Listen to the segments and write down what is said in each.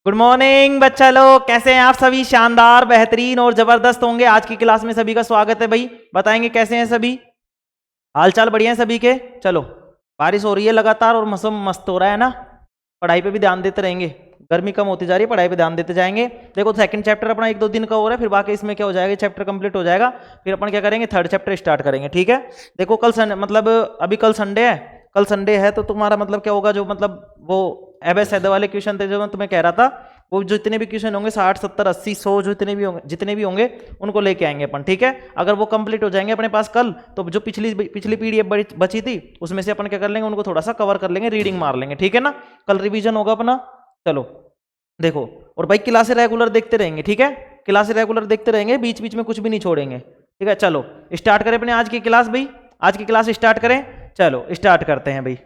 Good morning बच्चा लोग, कैसे हैं आप सभी? शानदार, बेहतरीन और जबरदस्त होंगे। आज की क्लास में सभी का स्वागत है भाई। बताएंगे कैसे हैं सभी? हाल चाल बढ़िया है सभी के? चलो, बारिश हो रही है लगातार और मौसम मस्त हो रहा है ना। पढ़ाई पे भी ध्यान देते रहेंगे। गर्मी कम होती जा रही है, पढ़ाई पे ध्यान देते जाएंगे। देखो, सेकंड चैप्टर अपना 1-2 दिन का हो रहा है, फिर बाकी इसमें क्या हो जाएगा, चैप्टर कंप्लीट हो जाएगा। फिर अपन क्या करेंगे, थर्ड चैप्टर स्टार्ट करेंगे। ठीक है। देखो, अभी कल संडे है। कल संडे है तो तुम्हारा मतलब क्या होगा, जो मतलब वो एबेस वाले क्वेश्चन थे जो मैं तुम्हें कह रहा था, वो जितने भी क्वेश्चन होंगे 60 70 80 100 जितने भी होंगे उनको लेके आएंगे अपन। ठीक है। अगर वो कंप्लीट हो जाएंगे अपने पास कल, तो जो पिछली पीडीएफ बची थी उसमें से अपन क्या कर लेंगे, उनको थोड़ा सा कवर कर लेंगे, रीडिंग मार लेंगे। ठीक है ना। कल रिवीजन होगा अपना। चलो देखो, और भाई क्लासें रेगुलर देखते रहेंगे। ठीक है। क्लासें रेगुलर देखते रहेंगे, बीच बीच में कुछ भी नहीं छोड़ेंगे। ठीक है। चलो स्टार्ट करें अपने आज की क्लास भाई। आज की क्लास स्टार्ट करें। चलो स्टार्ट करते हैं भाई।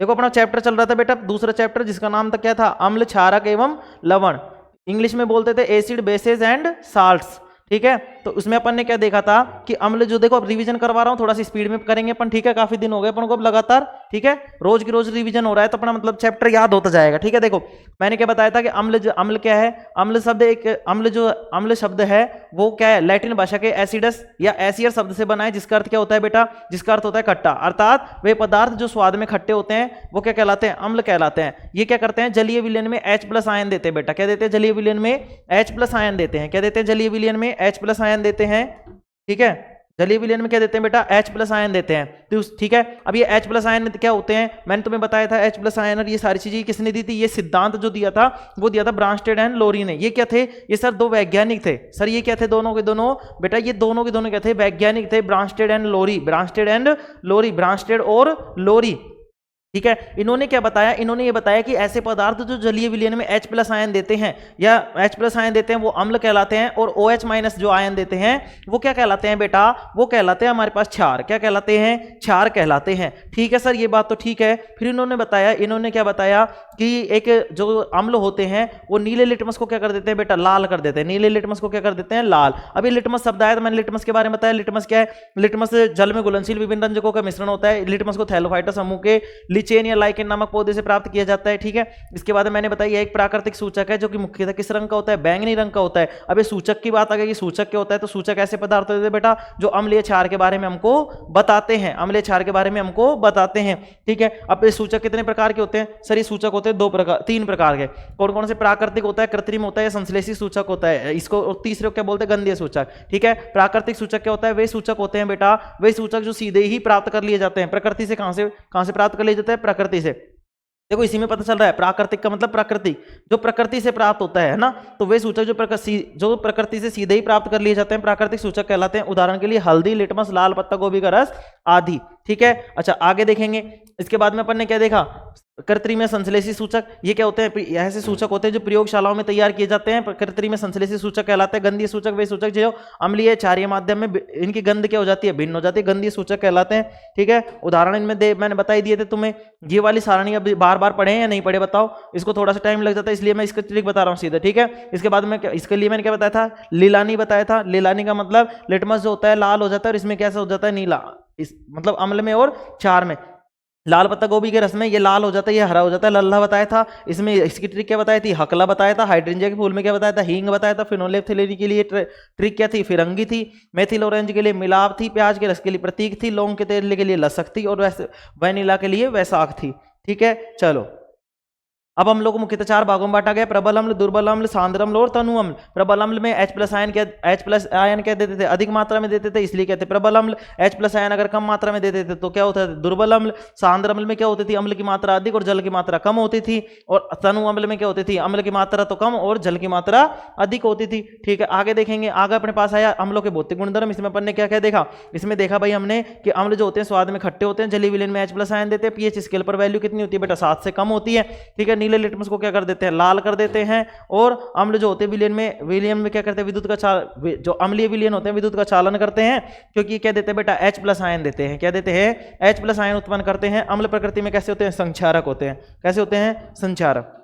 देखो, अपना चैप्टर चल रहा था बेटा, दूसरा चैप्टर, जिसका नाम था क्या था, अम्ल, क्षारक एवं लवण। इंग्लिश में बोलते थे एसिड, बेसेस एंड साल्ट्स। ठीक है। तो उसमें अपन ने क्या देखा था कि अम्ल, जो देखो अब रिवीजन करवा रहा हूं, थोड़ा सी स्पीड में करेंगे अपन। ठीक है। काफी दिन हो गए अपन को अब लगातार। ठीक है। रोज की रोज रिवीजन हो रहा है तो अपना मतलब चैप्टर याद होता जाएगा। ठीक है। देखो, मैंने क्या बताया था कि अम्ल क्या है। अम्ल शब्द है वो क्या है, लैटिन भाषा के एसिडस या एसियर शब्द से बना है, जिसका अर्थ क्या होता है बेटा, जिसका अर्थ होता है खट्टा। अर्थात वे पदार्थ जो स्वाद में खट्टे होते हैं वो क्या कहलाते हैं, अम्ल कहलाते हैं। ये क्या करते हैं, जलीय विलयन में H+ आयन देते हैं बेटा। क्या देते हैं, जलीय विलयन में H+ आयन देते हैं। क्या देते हैं, जलीय विलयन में H+ आयन देते हैं। ठीक है। जलीय विलयन में क्या देते हैं बेटा, H+ आयन देते हैं। तो ठीक है। अब ये H+ आयन क्या होते हैं, मैंने तुम्हें बताया था H+ आयन और ये सारी चीजें किसने दी थी, ये सिद्धांत जो दिया था वो दिया था ब्रांस्टेड एंड लोरी ने। ये क्या थे, ये सर दो वैज्ञानिक थे। सर ये क्या थे, दोनों के दोनों बेटा, ये दोनों के दोनों क्या थे, वैज्ञानिक थे। ब्रांस्टेड एंड लोरी, ब्रांस्टेड और लोरी। ठीक है। इन्होंने क्या बताया, इन्होंने ये बताया कि ऐसे पदार्थ जो जलीय विलयन में H+ आयन देते हैं या H+ आयन देते हैं वो अम्ल कहलाते हैं, और OH- जो आयन देते हैं वो क्या कहलाते हैं बेटा, वो कहलाते हैं हमारे पास क्षार। क्या कहलाते हैं, क्षार कहलाते हैं। ठीक है सर, ये बात तो ठीक है। फिर इन्होंने क्या बताया कि एक जो अम्ल होते हैं वो नीले लिटमस को क्या कर देते हैं बेटा, लाल कर देते हैं। नीले लिटमस को क्या कर देते हैं, लाल। अभी लिटमस शब्द आया तो मैंने लिटमस के बारे में बताया। लिटमस क्या है, लिटमस जल में घुलनशील विभिन्न रंजकों का मिश्रण होता है। लिटमस को थैलोफाइटा समूह के लिचेन या लाइकेन नामक पौधे से प्राप्त किया जाता है। ठीक है। इसके बाद मैंने बताया एक प्राकृतिक सूचक है जो कि मुख्यतः किस रंग का होता है, बैंगनी रंग का होता है। अब ये सूचक की बात आ गई, सूचक क्या होता है, तो सूचक ऐसे पदार्थ होते हैं बेटा जो अम्लीय क्षार के बारे में हमको बताते हैं, अम्लीय क्षार के बारे में हमको बताते हैं। ठीक है। अब ये सूचक कितने प्रकार के होते हैं, सर ये सूचक होते हैं 3 प्रकार के। कौन कौन से, प्राकृतिक होता है, कृत्रिम होता है या संश्लेषी सूचक होता है इसको, और तीसरे को क्या बोलते हैं, गंधीय सूचक। ठीक है। प्राकृतिक सूचक क्या होता है, वे सूचक होते हैं बेटा, वे सूचक जो सीधे ही प्राप्त कर लिए जाते हैं प्रकृति से। कहां से प्राप्त कर लिए जाते हैं, प्रकृति से। देखो इसी में पता चल रहा है, प्राकृतिक का मतलब प्रकृति, जो प्रकृति से प्राप्त होता है ना, तो वे सूचक जो प्रकृति से सीधे ही प्राप्त कर लिए जाते हैं प्राकृतिक सूचक कहलाते हैं। उदाहरण के लिए हल्दी, लिटमस, लाल पत्ता गोभी का रस आदि। ठीक है। अच्छा आगे देखेंगे। इसके बाद में अपन ने क्या देखा, कृत्रिम संश्लेषी सूचक। ये क्या होते हैं, ऐसे सूचक होते हैं जो प्रयोगशालाओं में तैयार किए जाते हैं, कृत्रिम संश्लेषी सूचक कहलाते हैं। गंधीय सूचक वे सूचक जो अम्लीय क्षारीय माध्यम में इनकी गंध क्या हो जाती है, भिन्न हो जाती है, गंधीय सूचक कहलाते हैं। ठीक है। उदाहरण इनमें मैंने बता ही दिए थे तुम्हें। ये वाली सारणी अभी बार बार पढ़े या नहीं पढ़े बताओ, इसको थोड़ा सा टाइम लग जाता है इसलिए मैं इसका ट्रिक बता रहा हूँ सीधे। ठीक है। इसके बाद में इसके लिए मैंने क्या बताया था, लीलानी बताया था। लीलानी का मतलब लिटमस जो होता है लाल हो जाता है और इसमें कैसा हो जाता है, नीला। इस मतलब अम्ल में और क्षार में। लाल पत्ता गोभी के रस में ये लाल हो जाता है, ये हरा हो जाता है। लल्ला बताया था, इसमें इसकी ट्रिक क्या बताई थी, हकला बताया था। हाइड्रेंजिया के फूल में क्या बताया था, हींग बताया था। फिनोलेफ्थेलिन के लिए ट्रिक क्या थी, फिरंगी थी। मेथिल ऑरेंज के लिए मिलाप थी। प्याज के रस के लिए प्रतीक थी। लौंग के तेल के लिए लसक थी, और वैनिला के लिए वैसाख थी। ठीक है। चलो अब हम लोग को मुख्यतः 4 भागों में बांटा गया, प्रबल अम्ल, दुर्बल अम्ल, सांद्र अम्ल और तनु अम्ल। प्रबल अम्ल में H+ आयन क्या देते थे, अधिक मात्रा में देते थे, इसलिए कहते प्रबल अम्ल। H+ आयन अगर कम मात्रा में देते थे तो क्या होता है, दुर्बल अम्ल। सांद्र अम्ल में क्या होती थी, अम्ल की मात्रा अधिक और जल की मात्रा कम होती थी। और तनु अम्ल में क्या होती थी, अम्ल की मात्रा तो कम और जल की मात्रा अधिक होती थी। ठीक है। आगे देखेंगे, आगे अपने पास आया अम्लों के भौतिक गुणधर्म। इसमें अपन ने क्या क्या देखा, इसमें देखा भाई हमने कि अम्ल जो होते हैं स्वाद में खट्टे होते हैं, जलीय विलयन में H+ आयन देते हैं। पीएच स्केल पर वैल्यू कितनी होती है बेटा, 7 से कम होती है। ठीक है। नीले लिटमस को क्या देते हैं, लाल कर देते हैं। और अम्ल जो होते हैं विलयन में क्या करते हैं, विद्युत का जो अम्लीय विलयन होते हैं विद्युत का चालन करते हैं, क्योंकि क्या देते हैं बेटा, H+ आयन देते हैं। क्या देते हैं, H+ आयन उत्पन्न करते हैं। अम्ल प्रकृति में कैसे होते हैं, संक्षारक होते हैं। कैसे होते हैं, संक्षारक।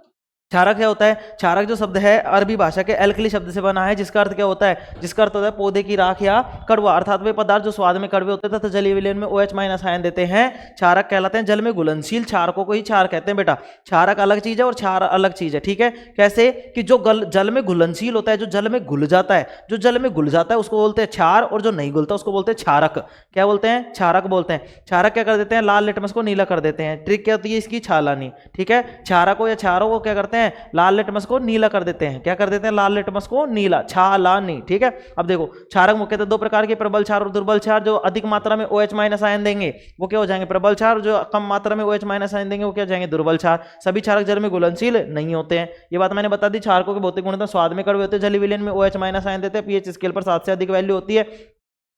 क्षारक क्या होता है? क्षारक जो शब्द है अरबी भाषा के एल्कली शब्द से बना है, जिसका अर्थ क्या होता है? जिसका अर्थ होता है पौधे की राख या कड़वा, अर्थात वे पदार्थ जो स्वाद में कड़वे होते हैं तथा जलीय विलयन में OH- आयन देते हैं क्षारक कहलाते हैं। जल में घुलनशील क्षारकों को ही क्षार कहते हैं बेटा। क्षारक अलग चीज है और क्षार अलग चीज है, ठीक है। कैसे कि जो जल में घुलनशील होता है, जो जल में घुल जाता है, जो जल में घुल जाता है उसको बोलते हैं क्षार, और जो नहीं घुलता उसको बोलते हैं क्षारक। क्या बोलते हैं? क्षारक बोलते हैं। क्षारक क्या कर देते हैं? लाल लिटमस को नीला कर देते हैं। ट्रिक क्या होती है इसकी? छालानी, ठीक है। क्षारकों या क्षारों को क्या करते हैं? लाल लिटमस को नीला कर देते हैं। क्या कर देते हैं? लाल लिटमस को नीला, छालानी, ठीक है। अब देखो क्षारक मुख्यतः दो प्रकार के, प्रबल क्षार और दुर्बल क्षार। जो अधिक मात्रा में OH- आयन देंगे वो क्या हो जाएंगे? प्रबल क्षार। जो कम मात्रा में OH- आयन देंगे वो क्या हो जाएंगे? दुर्बल क्षार। सभी क्षारक जल में घुलनशील नहीं होते हैं, ये बात मैंने बता दी। क्षारकों के भौतिक गुणधर्म स्वाद में कड़वे होते हैं, जलीय विलयन में OH- आयन देते हैं, पीएच स्केल पर 7 से अधिक वैल्यू होती है।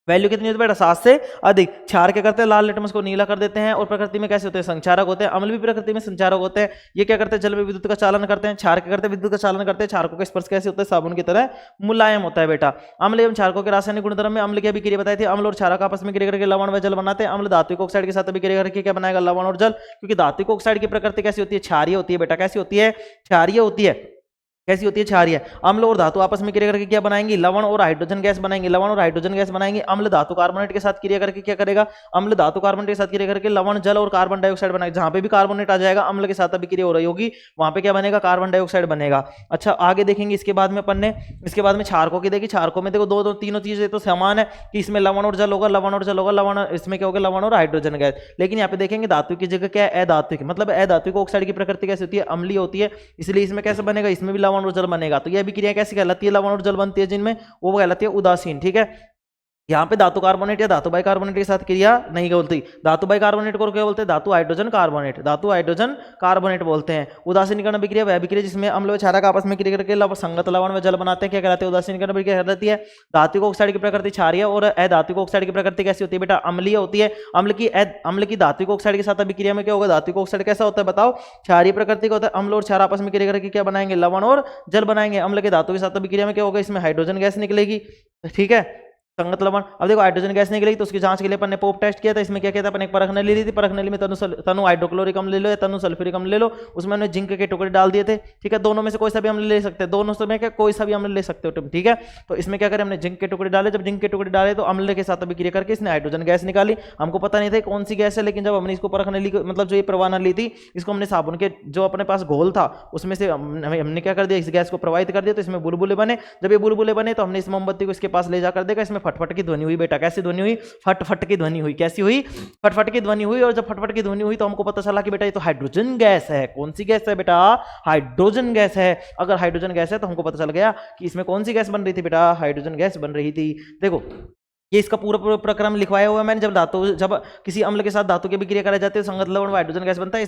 वैल्यू कितनी होती है बेटा? 7 से अधिक। क्षार क्या करते हैं? लाल लिटमस को नीला कर देते हैं। और प्रकृति में कैसे होते हैं? संचारक होते हैं। अम्ल भी प्रकृति में संचारक होते हैं। ये क्या करते हैं? जल में विद्युत का चालन करते हैं। क्षार क्या करते हैं? विद्युत का चालन करते हैं। क्षारकों का स्पर्श कैसे होता है? साबुन की तरह मुलायम होता है बेटा। अम्ल एवं क्षारकों के रासायनिक गुणधर्म में अम्ल की अभिक्रिया बताई थी। अम्ल और क्षारक आपस में क्रिया करके लवण व जल बनाते हैं। अम्ल धात्विक ऑक्साइड के साथ अभिक्रिया करके क्या बनाएगा? लवण और जल। क्योंकि धात्विक ऑक्साइड की प्रकृति कैसी होती है? क्षारीय होती है बेटा। कैसी होती है? क्षारीय होती है। कैसी होती है? क्षारीय। अम्ल और धातु आपस में क्रिया करके क्या बनाएंगे? लवण और हाइड्रोजन गैस बनाएंगे। लवण और हाइड्रोजन गैस बनाएंगे। अम्ल धातु कार्बोनेट के साथ क्रिया करके क्या करेगा? अम्ल धातु कार्बोनेट के साथ क्रिया करके लवण, जल और कार्बन डाइऑक्साइड बनाएगा। जहां पे भी कार्बोनेट आ जाएगा अम्ल के साथ अभिक्रिया हो रही होगी, वहां पे क्या बनेगा? कार्बन डाइऑक्साइड बनेगा। अच्छा आगे देखेंगे इसके बाद में अपन ने, इसके बाद में क्षारकों की देखी। क्षारकों में देखो दो तीनों चीजें तो समान है कि इसमें लवण और जल होगा, लवण और जल होगा, लवण इसमें क्या होगा? लवण और हाइड्रोजन गैस। लेकिन यहाँ पे देखेंगे धातु की जगह क्या है? अधात्विक। मतलब अधात्विक ऑक्साइड की प्रकृति कैसे होती है? अम्लीय होती है, इसलिए इसमें कैसे बनेगा? इसमें भी लवण और जल बनेगा। तो यह अभिक्रिया कैसी कहलाती है? लवण और जल बनती है जिनमें, वो कहलाती है उदासीन, ठीक है। यहाँ पे धातु कार्बोनेट या धातु बाइकार्बोनेट के साथ क्रिया नहीं बोलती। धातु बाइकार्बोनेट को क्या बोलते हैं? धातु हाइड्रोजन कार्बोनेट। धातु हाइड्रोजन कार्बोनेट बोलते हैं। उदासीनीकरण अभिक्रिया वह अभिक्रिया जिसमें अम्ल व क्षारक आपस में क्रिया करके संगत लवण व जल बनाते हैं, क्या कहलाते हैं? उदासीनीकरण अभिक्रिया कहलाती है। धात्विक ऑक्साइड की प्रकृति क्षारीय और अधात्विक ऑक्साइड की प्रकृति कैसी होती है बेटा? अम्लीय होती है। अम्ल की धात्विक ऑक्साइड के साथ अभिक्रिया में क्या होगा? धात्विक ऑक्साइड कैसा होता है बताओ? क्षारीय प्रकृति का होता है। अम्ल और क्षार आपस में क्रिया करके क्या बनाएंगे? लवण और जल बनाएंगे। अम्ल के धातु के साथ अभिक्रिया में क्या होगा? इसमें हाइड्रोजन गैस निकलेगी, ठीक है, संगत लवण। अब देखो हाइड्रोजन गैस निकलेगी तो उसकी जांच के लिए अपन ने पोप टेस्ट किया था। इसमें क्या किया था? अपन एक परख नली ली थी। परख नली में तनु हाइड्रोक्लोरिक अम्ल ले लो या तनु सल्फ्यूरिक अम्ल ले लो, उसमें हमने जिंक के टुकड़े डाल दिए थे, ठीक है। दोनों में से कोई सा भी अम्ल ले सकते हैं, दोनों में क्या कोई सा भी अम्ल ले सकते हो तुम, ठीक है। तो इसमें क्या करें? हमने जिंक के टुकड़े डाले। जब जिंक के टुकड़े डाले तो अम्ल के साथ अभिक्रिया करके इसने हाइड्रोजन गैस निकाली। हमको पता नहीं था कौन सी गैस है, लेकिन जब हमने इसको परख नली, मतलब जो ये प्रवाह नली थी, इसको हमने साबुन के जो अपने पास घोल था उसमें से हमने क्या कर दिया? इस गैस को प्रवाहित कर दिया, तो इसमें बुलबुले बने। जब ये बुलबुले बने तो हमने इस मोमबत्ती को इसके पास ले जाकर देखा, इसमें फटफट की ध्वनि हुई बेटा। कैसी ध्वनि हुई? फटफट की ध्वनि हुई। कैसी हुई? फटफट की ध्वनि हुई। और जब फटफट की ध्वनि हुई तो हमको पता चला कि बेटा ये तो हाइड्रोजन गैस है। कौन सी गैस है बेटा? हाइड्रोजन गैस है। अगर हाइड्रोजन गैस है तो हमको पता चल गया कि इसमें कौन सी गैस बन रही थी बेटा? हाइड्रोजन गैस बन रही थी। देखो ये इसका पूरा प्रक्रम लिखवाया हुआ है मैंने। जब किसी अम्ल के साथ धातु की अभिक्रिया कराई जाती है, संगत लवण व हाइड्रोजन गैस बनता है।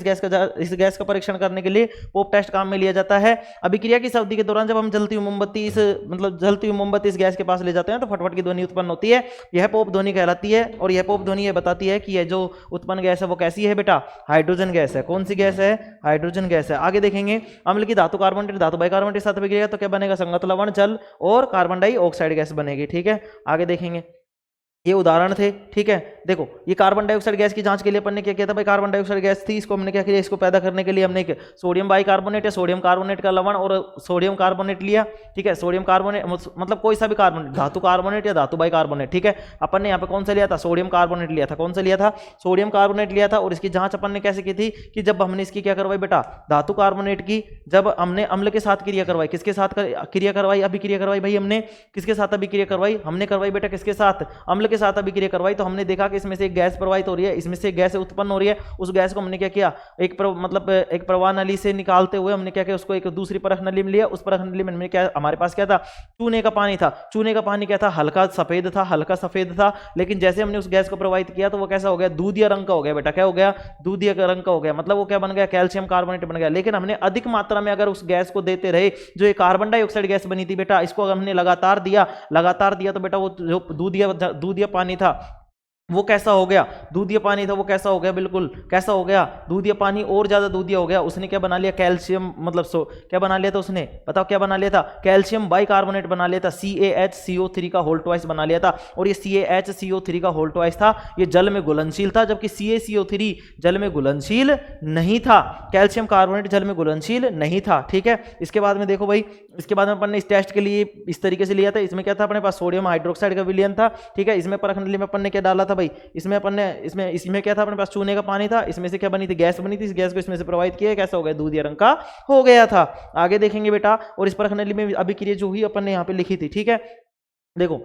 इस गैस का परीक्षण करने के लिए पोप टेस्ट काम में लिया जाता है। अभिक्रिया की अवधि के दौरान जब हम जलती हुई मोमबत्ती इस गैस के पास ले जाते हैं तो फटफट की ध्वनि उत्पन्न होती है। यह पोप ध्वनि कहलाती है। और यह पोप ध्वनि यह बताती है कि यह जो उत्पन्न गैस है वो कैसी है बेटा? हाइड्रोजन गैस है। कौन सी गैस है? हाइड्रोजन गैस है। आगे देखेंगे अम्ल की धातु कार्बोनेट धातु बाइकार्बोनेट के साथ अभिक्रिया तो क्या बनेगा? संगत लवण, जल और कार्बन डाइऑक्साइड गैस बनेगी, ठीक है। आगे देखेंगे, ये उदाहरण थे, ठीक है। देखो ये कार्बन डाइऑक्साइड गैस की जांच के लिए अपन ने क्या किया था भाई? कार्बन डाइऑक्साइड गैस थी, इसको हमने क्या किया? इसको पैदा करने के लिए हमने एक सोडियम बाइकार्बोनेट या सोडियम कार्बोनेट का लवण और सोडियम कार्बोनेट लिया, ठीक है। सोडियम कार्बोनेट मतलब कोई सा भी कार्बोनेट, धातु कार्बोनेट या धातु बाइकार्बोनेट, ठीक है। अपन ने यहाँ पे कौन सा लिया था? सोडियम कार्बोनेट लिया था। कौन सा लिया था? सोडियम कार्बोनेट लिया था। और इसकी जांच अपन ने कैसे की थी कि जब हमने इसकी क्या करवाई बेटा? धातु कार्बोनेट की जब हमने अम्ल के साथ क्रिया करवाई, किसके साथ क्रिया करवाई? अभिक्रिया करवाई भाई हमने। किसके साथ अभिक्रिया करवाई? हमने करवाई बेटा किसके साथ? अम्ल के साथ अभिक्रिया करवाई। तो हमने देखा कि इसमें से एक गैस प्रवाहित हो रही है, इसमें से गैस उत्पन्न हो रही है। उस गैस को हमने क्या किया? एक प्रवाह नली से निकालते हुए हमने क्या किया? उसको एक दूसरी परख नली में लिया। उस परख नली में हमने क्या, हमारे पास क्या था? चूने का पानी था। चूने का पानी क्या था? हल्का सफेद था, हल्का सफेद था। लेकिन जैसे हमने उस गैस को प्रवाहित किया तो वो कैसा हो गया? दूधिया रंग का हो गया बेटा। क्या हो गया? दूधिया रंग का हो गया। मतलब वो क्या बन गया? कैल्शियम कार्बोनेट बन गया। लेकिन हमने अधिक मात्रा में अगर उस गैस को देते रहे, जो ये कार्बन डाइऑक्साइड गैस बनी थी बेटा, इसको अगर हमने लगातार दिया तो बेटा वो जो दूधिया पानी था वो कैसा हो गया, दूधिया पानी था वो कैसा हो गया, बिल्कुल कैसा हो गया, दूधिया पानी और ज्यादा दूधिया हो गया। उसने क्या बना लिया, कैल्शियम, मतलब क्या बना लिया था उसने, बताओ क्या बना लिया था, कैल्शियम बाइकार्बोनेट बना लिया था, CaHCO3 का होल ट्वाइस बना लिया था। और ये CaHCO3 का होल ट्वाइस था, ये जल में घुलनशील था, जबकि CaCO3 जल में घुलनशील नहीं था, कैल्शियम कार्बोनेट जल में घुलनशील नहीं था। ठीक है, इसके बाद में देखो भाई, इसके बाद में अपन ने इस टेस्ट के लिए इस तरीके से लिया था। इसमें क्या था, अपने पास सोडियम हाइड्रोक्साइड का विलयन था। ठीक है, इसमें परख नली में अपन ने क्या डाला था भाई, इसमें अपन ने इसमें क्या था, अपने पास चूने का पानी था, इसमें से क्या बनी थी, गैस बनी थी। इस गैस को इसमें से प्रवाहित किया, कैसा हो गया, दूधिया रंग का हो गया था। आगे देखेंगे बेटा, और इस परख नली में अभिक्रिया जो हुई अपन ने यहाँ पे लिखी थी। ठीक है, देखो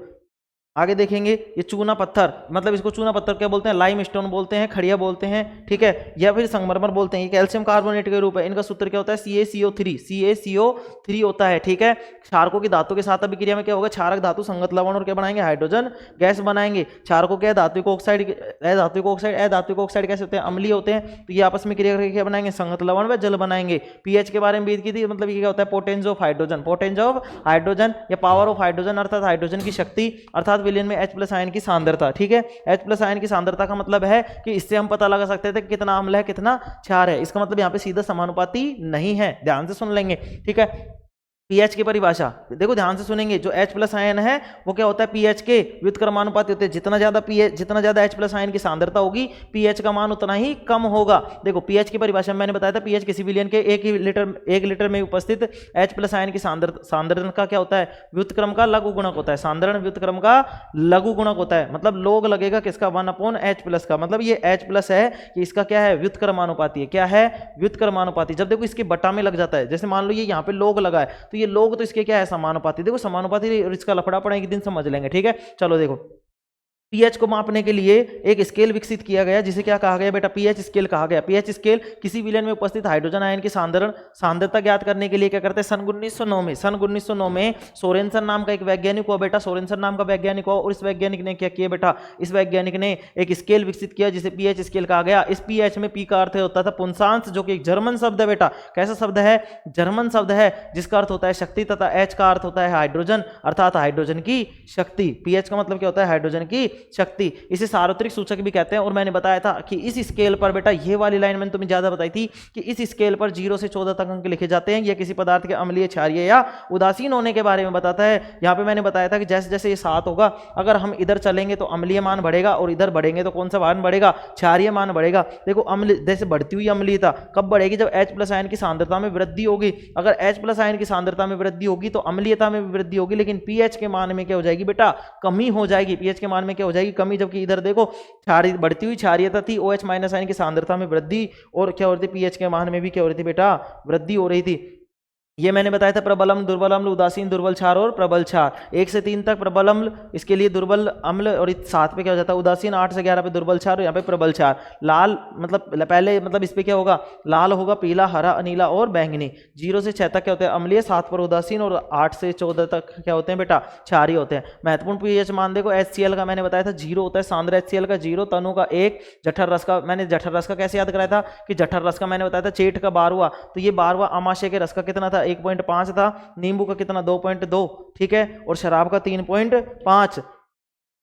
आगे देखेंगे, ये चूना पत्थर, मतलब इसको चूना पत्थर क्या बोलते हैं, लाइम स्टोन बोलते हैं, खड़िया बोलते हैं। ठीक है, या फिर संगमरमर बोलते हैं। ये कैल्शियम कार्बोनेट के रूप है, इनका सूत्र क्या होता है, CaCO3 होता है। ठीक है, क्षारकों की धातु के साथ अभिक्रिया में क्या होगा, क्षारक धातु संगत लवण और क्या बनाएंगे, हाइड्रोजन गैस बनाएंगे। क्षारकों के धात्विक ऑक्साइड कैसे होते हैं, अम्लीय होते हैं, तो ये आपस में क्रिया करके क्या बनाएंगे, संगत लवण व जल बनाएंगे। पीएच के बारे में बात की थी, मतलब ये क्या होता है, पोटेंस ऑफ हाइड्रोजन या पावर ऑफ हाइड्रोजन, अर्थात हाइड्रोजन की शक्ति, अर्थात विलयन में H+ आयन की सांद्रता। ठीक है, H+ आयन की सांद्रता का मतलब है कि इससे हम पता लगा सकते थे कि कितना अम्ल है कितना क्षार है। इसका मतलब यहाँ पे सीधा समानुपाती नहीं है, ध्यान से सुन लेंगे। ठीक है, पीएच की परिभाषा देखो, ध्यान से सुनेंगे, जो H+ आयन है वो क्या होता है, पीएच के व्युत्क्रमानुपाती होते हैं। जितना ज्यादा H+ आयन की सांद्रता होगी, पीएच का मान उतना ही कम होगा। देखो पीएच की परिभाषा में मैंने बताया था, पीएच किसी विलयन के 1 लीटर में उपस्थित H+ आयन की सांद्रण का क्या होता है, व्युत्क्रम का लघु गुणक होता है। सांद्रण व्युत्क्रम का लघु गुणक होता है, मतलब लोग लगेगा किसका, 1/H+ का। मतलब ये H+ है कि इसका क्या है, व्युत्क्रमानुपाती है। क्या है, व्युत्क्रमानुपाती। जब देखो इसके बटा में लग जाता है, जैसे मान लो ये यहाँ पे लोग लगा है, तो ये लोग तो इसके क्या है, समानुपाती। देखो समानुपाती, और इसका लफड़ा पड़ा एक दिन समझ लेंगे। ठीक है, चलो देखो, पीएच को मापने के लिए एक स्केल विकसित किया गया, जिसे क्या कहा गया बेटा, पीएच स्केल कहा गया। पीएच स्केल किसी विलयन में उपस्थित हाइड्रोजन आयन की सांद्रता ज्ञात करने के लिए क्या करते हैं, सन 1909 में सोरेनसन नाम का एक वैज्ञानिक हुआ बेटा, सोरेनसन नाम का वैज्ञानिक हुआ। और इस वैज्ञानिक ने क्या किया बेटा, इस वैज्ञानिक ने एक स्केल विकसित किया जिसे पीएच स्केल कहा गया। इस पीएच में पी का अर्थ होता था पुंसांश, जो कि एक जर्मन शब्द है बेटा। कैसा शब्द है, जर्मन शब्द है, जिसका अर्थ होता है शक्ति, तथा एच का अर्थ होता है हाइड्रोजन, अर्थात हाइड्रोजन की शक्ति। पीएच का मतलब क्या होता है, हाइड्रोजन की शक्ति। इसे सार्वत्रिक सूचक भी कहते हैं। और मैंने बताया था कि इस स्केल पर बेटा, ये वाली लाइन मैंने तुम्हें ज्यादा बताई थी कि इस स्केल पर 0 से 14 तक अंक लिखे जाते हैं। यह किसी पदार्थ के अम्लीय, क्षारीय या उदासीन होने के बारे में बताता है। यहाँ पे मैंने बताया था कि जैसे जैसे ये 7 होगा, अगर हम इधर चलेंगे तो अम्लीय मान बढ़ेगा, और इधर बढ़ेंगे तो कौन सा मान बढ़ेगा, क्षारीय मान बढ़ेगा। देखो अम्ल, जैसे बढ़ती हुई अम्लीयता कब बढ़ेगी, जब H+ आयन की सांद्रता में वृद्धि होगी। अगर H+ आयन की सांद्रता में वृद्धि होगी तो अम्लीयता में भी वृद्धि होगी, लेकिन पीएच के मान में क्या हो जाएगी बेटा, कमी हो जाएगी। पीएच के मान में क्या हो जाएगी, कमी। जबकि इधर देखो बढ़ती हुई क्षारीयता थी, OH- आयन की सांद्रता में वृद्धि, और क्या हो रही थी, पीएच के मान में भी क्या हो रही थी बेटा, वृद्धि हो रही थी। ये मैंने बताया था, प्रबल अम्ल, दुर्बल अम्ल, उदासीन, दुर्बल क्षार और प्रबल क्षार। 1 से 3 तक प्रबल अम्ल, इसके लिए दुर्बल अम्ल, और 7 पे क्या हो जाता है, उदासीन। 8 से 11 पे दुर्बल क्षार, और यहाँ पे प्रबल क्षार। लाल मतलब पहले, मतलब इस पे क्या होगा, लाल होगा, पीला, हरा, नीला और बैंगनी। 0 से 6 तक क्या होते हैं, अम्लीय, 7 पर उदासीन, और 8 से 14 तक क्या होते हैं बेटा, क्षारीय होते हैं। महत्वपूर्ण पीएच मान देखो, HCl का मैंने बताया था 0 होता है, सांद्र HCl का 0, तनु का 1, जठर रस का, मैंने जठर रस का कैसे याद कराया था कि जठर रस का मैंने बताया था चेट का 12वां, तो ये 12वां आमाशय के रस का कितना था, 1.5 था। नींबू का कितना, 2.2, ठीक है, और शराब का 3.5,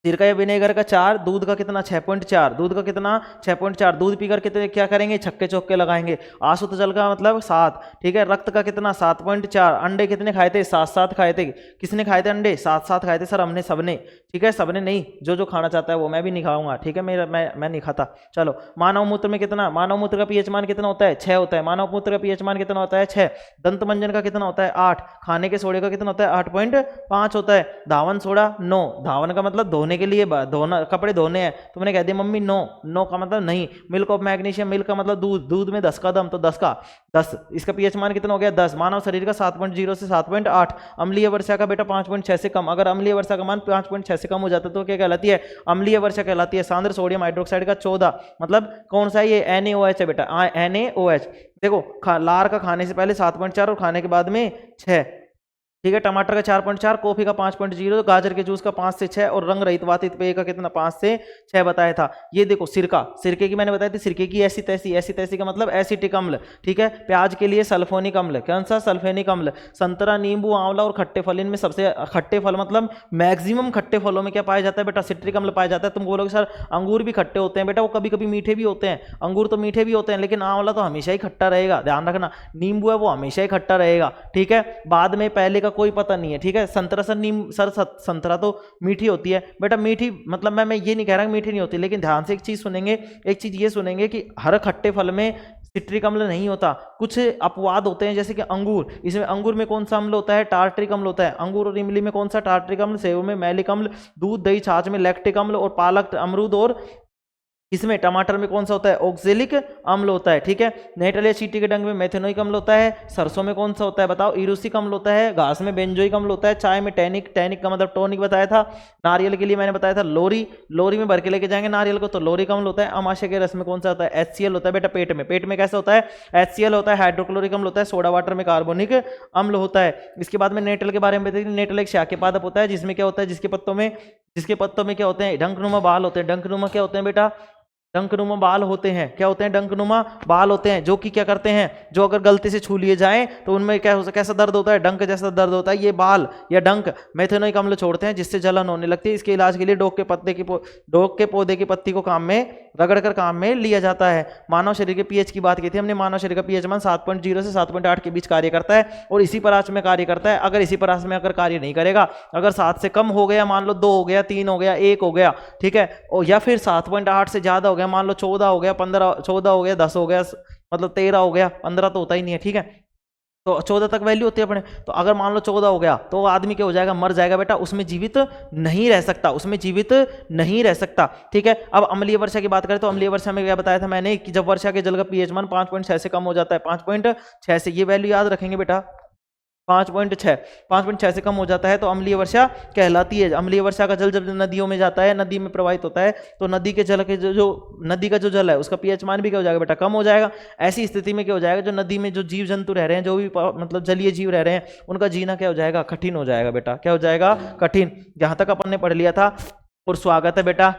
सिरका या विनेगर का 4, दूध का कितना, 6.4, दूध का कितना, 6.4। दूध पीकर कितने क्या करेंगे, छक्के चौके लगाएंगे। आसुत जल का मतलब 7, ठीक है। रक्त का कितना, 7.4। अंडे कितने खाए थे, 7 खाए थे। किसने खाए थे अंडे, 7 खाए थे सर, हमने सबने, ठीक है, सबने नहीं, जो खाना चाहता है वो, मैं भी नहीं खाऊंगा, ठीक है, मैं नहीं खाता। चलो, मानव मूत्र में कितना, मानव मूत्र का पीएच मान कितना होता है, 6 होता है। मानव मूत्र का पीएच मान कितना होता है, 6। दंत मंजन का कितना होता है, 8। खाने के सोडे का कितना होता है, 8.5 होता है। धावन सोडा 9। धावन का मतलब धोने के लिए, धोना, कपड़े धोने हैं, तुमने कह दिया मम्मी 9 का मतलब नहीं। मिल्क ऑफ मैग्नीशियम, मिल्क का मतलब दूध, दूध में 10 का दम, तो 10 का 10, इसका पीएच मान कितना हो गया, 10। मानव शरीर का 7.0 से 7.8। अम्लीय वर्षा का बेटा 5.6 से कम। अगर अम्लीय वर्षा का मान 5.6 से कम हो जाता है तो क्या कहलाती है, अम्लीय वर्षा कहलाती है। सांद्र सोडियम हाइड्रोक्साइड का 14, मतलब कौन सा है ये, NaOH है बेटा, NaOH। देखो लार का खाने से पहले 7.4 और खाने के बाद में 6। ठीक है। टमाटर का 4.4, कॉफी का 5.0, गाजर के जूस का 5 से 6 और रंग रहित वातित पेय का कितना 5 से 6 बताया था। ये देखो सिरका, सिरके की मैंने बताई थी, सिरके की ऐसी तैसी, ऐसी तैसी का मतलब एसिटिक अम्ल। ठीक है। प्याज के लिए सल्फोनिक अम्ल, कौन सा सल्फोनिक अम्ल। संतरा, नींबू, आंवला और खट्टे फल, इनमें सबसे खट्टे फल मतलब मैक्सिमम खट्टे फलों में क्या पाया जाता है बेटा, सिट्रिक अम्ल पाया जाता है। तुम बोलोगे सर अंगूर भी खट्टे होते हैं, बेटा वो कभी कभी मीठे भी होते हैं, अंगूर तो मीठे भी होते हैं, लेकिन आंवला तो हमेशा ही खट्टा रहेगा, ध्यान रखना। नींबू है वो हमेशा ही खट्टा रहेगा। ठीक है। बाद में पहले का कोई पता नहीं है। ठीक है। संतरा संतरा तो मीठी होती है बेटा, मीठी मतलब मैं ये नहीं कह रहा कि मीठी नहीं होती, लेकिन ध्यान से एक चीज सुनेंगे, एक चीज ये सुनेंगे कि हर खट्टे फल में सिट्रिक अम्ल नहीं होता, कुछ अपवाद होते हैं, जैसे कि अंगूर, इसमें अंगूर में कौन सा अम्ल होता है, टार्ट्रिक अम्ल होता है। अंगूर और इमली में कौन सा, टार्ट्रिक अम्ल। सेब में मैलिक अम्ल, दूध दही छाछ में लैक्टिक अम्ल, और पालक अमरूद और इसमें टमाटर में कौन सा होता है, ऑक्जेलिक अम्ल होता है। ठीक है। नेटल या चींटी के डंक में मेथेनोइक अम्ल होता है। सरसों में कौन सा होता है बताओ, इरूसिक अम्ल होता है। घास में बेंजोइक अम्ल होता है। चाय में टैनिक, टैनिक का मतलब टॉनिक बताया था। नारियल के लिए मैंने बताया था लोरी, लोरी में भर के लेके जाएंगे नारियल को तो लोरिक अम्ल होता है। अमाशय के रस में कौन सा होता है, HCl होता है बेटा। पेट में, पेट में कैसा होता है, HCl होता है। हाइड्रोक्लोरिक अम्ल होता है। सोडा वाटर में कार्बोनिक अम्ल होता है। इसके बाद में नेटल के बारे में बताइए। नेटल एक शाकीय पादप होता है, जिसमें क्या होता है, जिसके पत्तों में क्या होते हैं, डंकनुमा बाल होते हैं। डंकनुमा क्या होते हैं बेटा, डंकनुमा बाल होते हैं। क्या होते हैं, डंकनुमा बाल होते हैं, जो कि क्या करते हैं, जो अगर गलती से छू लिए जाएं तो उनमें कैसा दर्द होता है, डंक जैसा दर्द होता है। ये बाल या डंक मेथेनोइक अम्ल छोड़ते हैं, जिससे जलन होने लगती है। इसके इलाज के लिए डोक के पौधे की पत्ती को काम में रगड़कर काम में लिया जाता है। मानव शरीर के पीएच की बात की थी हमने। मानव शरीर का पीएच मान 7.0 से 7.8 के बीच कार्य करता है और इसी परास में कार्य करता है। अगर इसी परास में अगर कार्य नहीं करेगा, अगर 7 से कम हो गया, मान लो 2 हो गया, 3 हो गया, 1 हो गया, ठीक है, और या फिर 7.8 से ज्यादा हो गया, मान लो 14 हो गया, 15, 14 हो गया, 10 हो गया, मतलब 13 हो गया, 15 तो होता ही नहीं है। ठीक है। तो 14 तक वैल्यू होती है अपने। तो अगर मान लो 14 हो गया तो आदमी क्या हो जाएगा, मर जाएगा बेटा, उसमें जीवित नहीं रह सकता, उसमें जीवित नहीं रह सकता। ठीक है। अब अम्लीय वर्षा की बात करें तो अम्लीय वर्षा में क्या बताया था मैंने कि जब वर्षा के जल का पीएच मान 5.6 से कम हो जाता है, 5.6 से, ये वैल्यू याद रखेंगे बेटा, 5.6 से कम हो जाता है तो अम्लीय वर्षा कहलाती है। अम्लीय वर्षा का जल जब नदियों में जाता है, नदी में प्रवाहित होता है, तो नदी के जल के जो नदी का जो जल है उसका पीएच मान भी क्या हो जाएगा बेटा, कम हो जाएगा। ऐसी स्थिति में क्या हो जाएगा, जो नदी में जो जीव जंतु रह रहे हैं, जो भी मतलब जलीय जीव रह रहे हैं, उनका जीना क्या हो जाएगा, कठिन हो जाएगा बेटा। क्या हो जाएगा, कठिन। जहां तक अपन ने पढ़ लिया था। और स्वागत है बेटा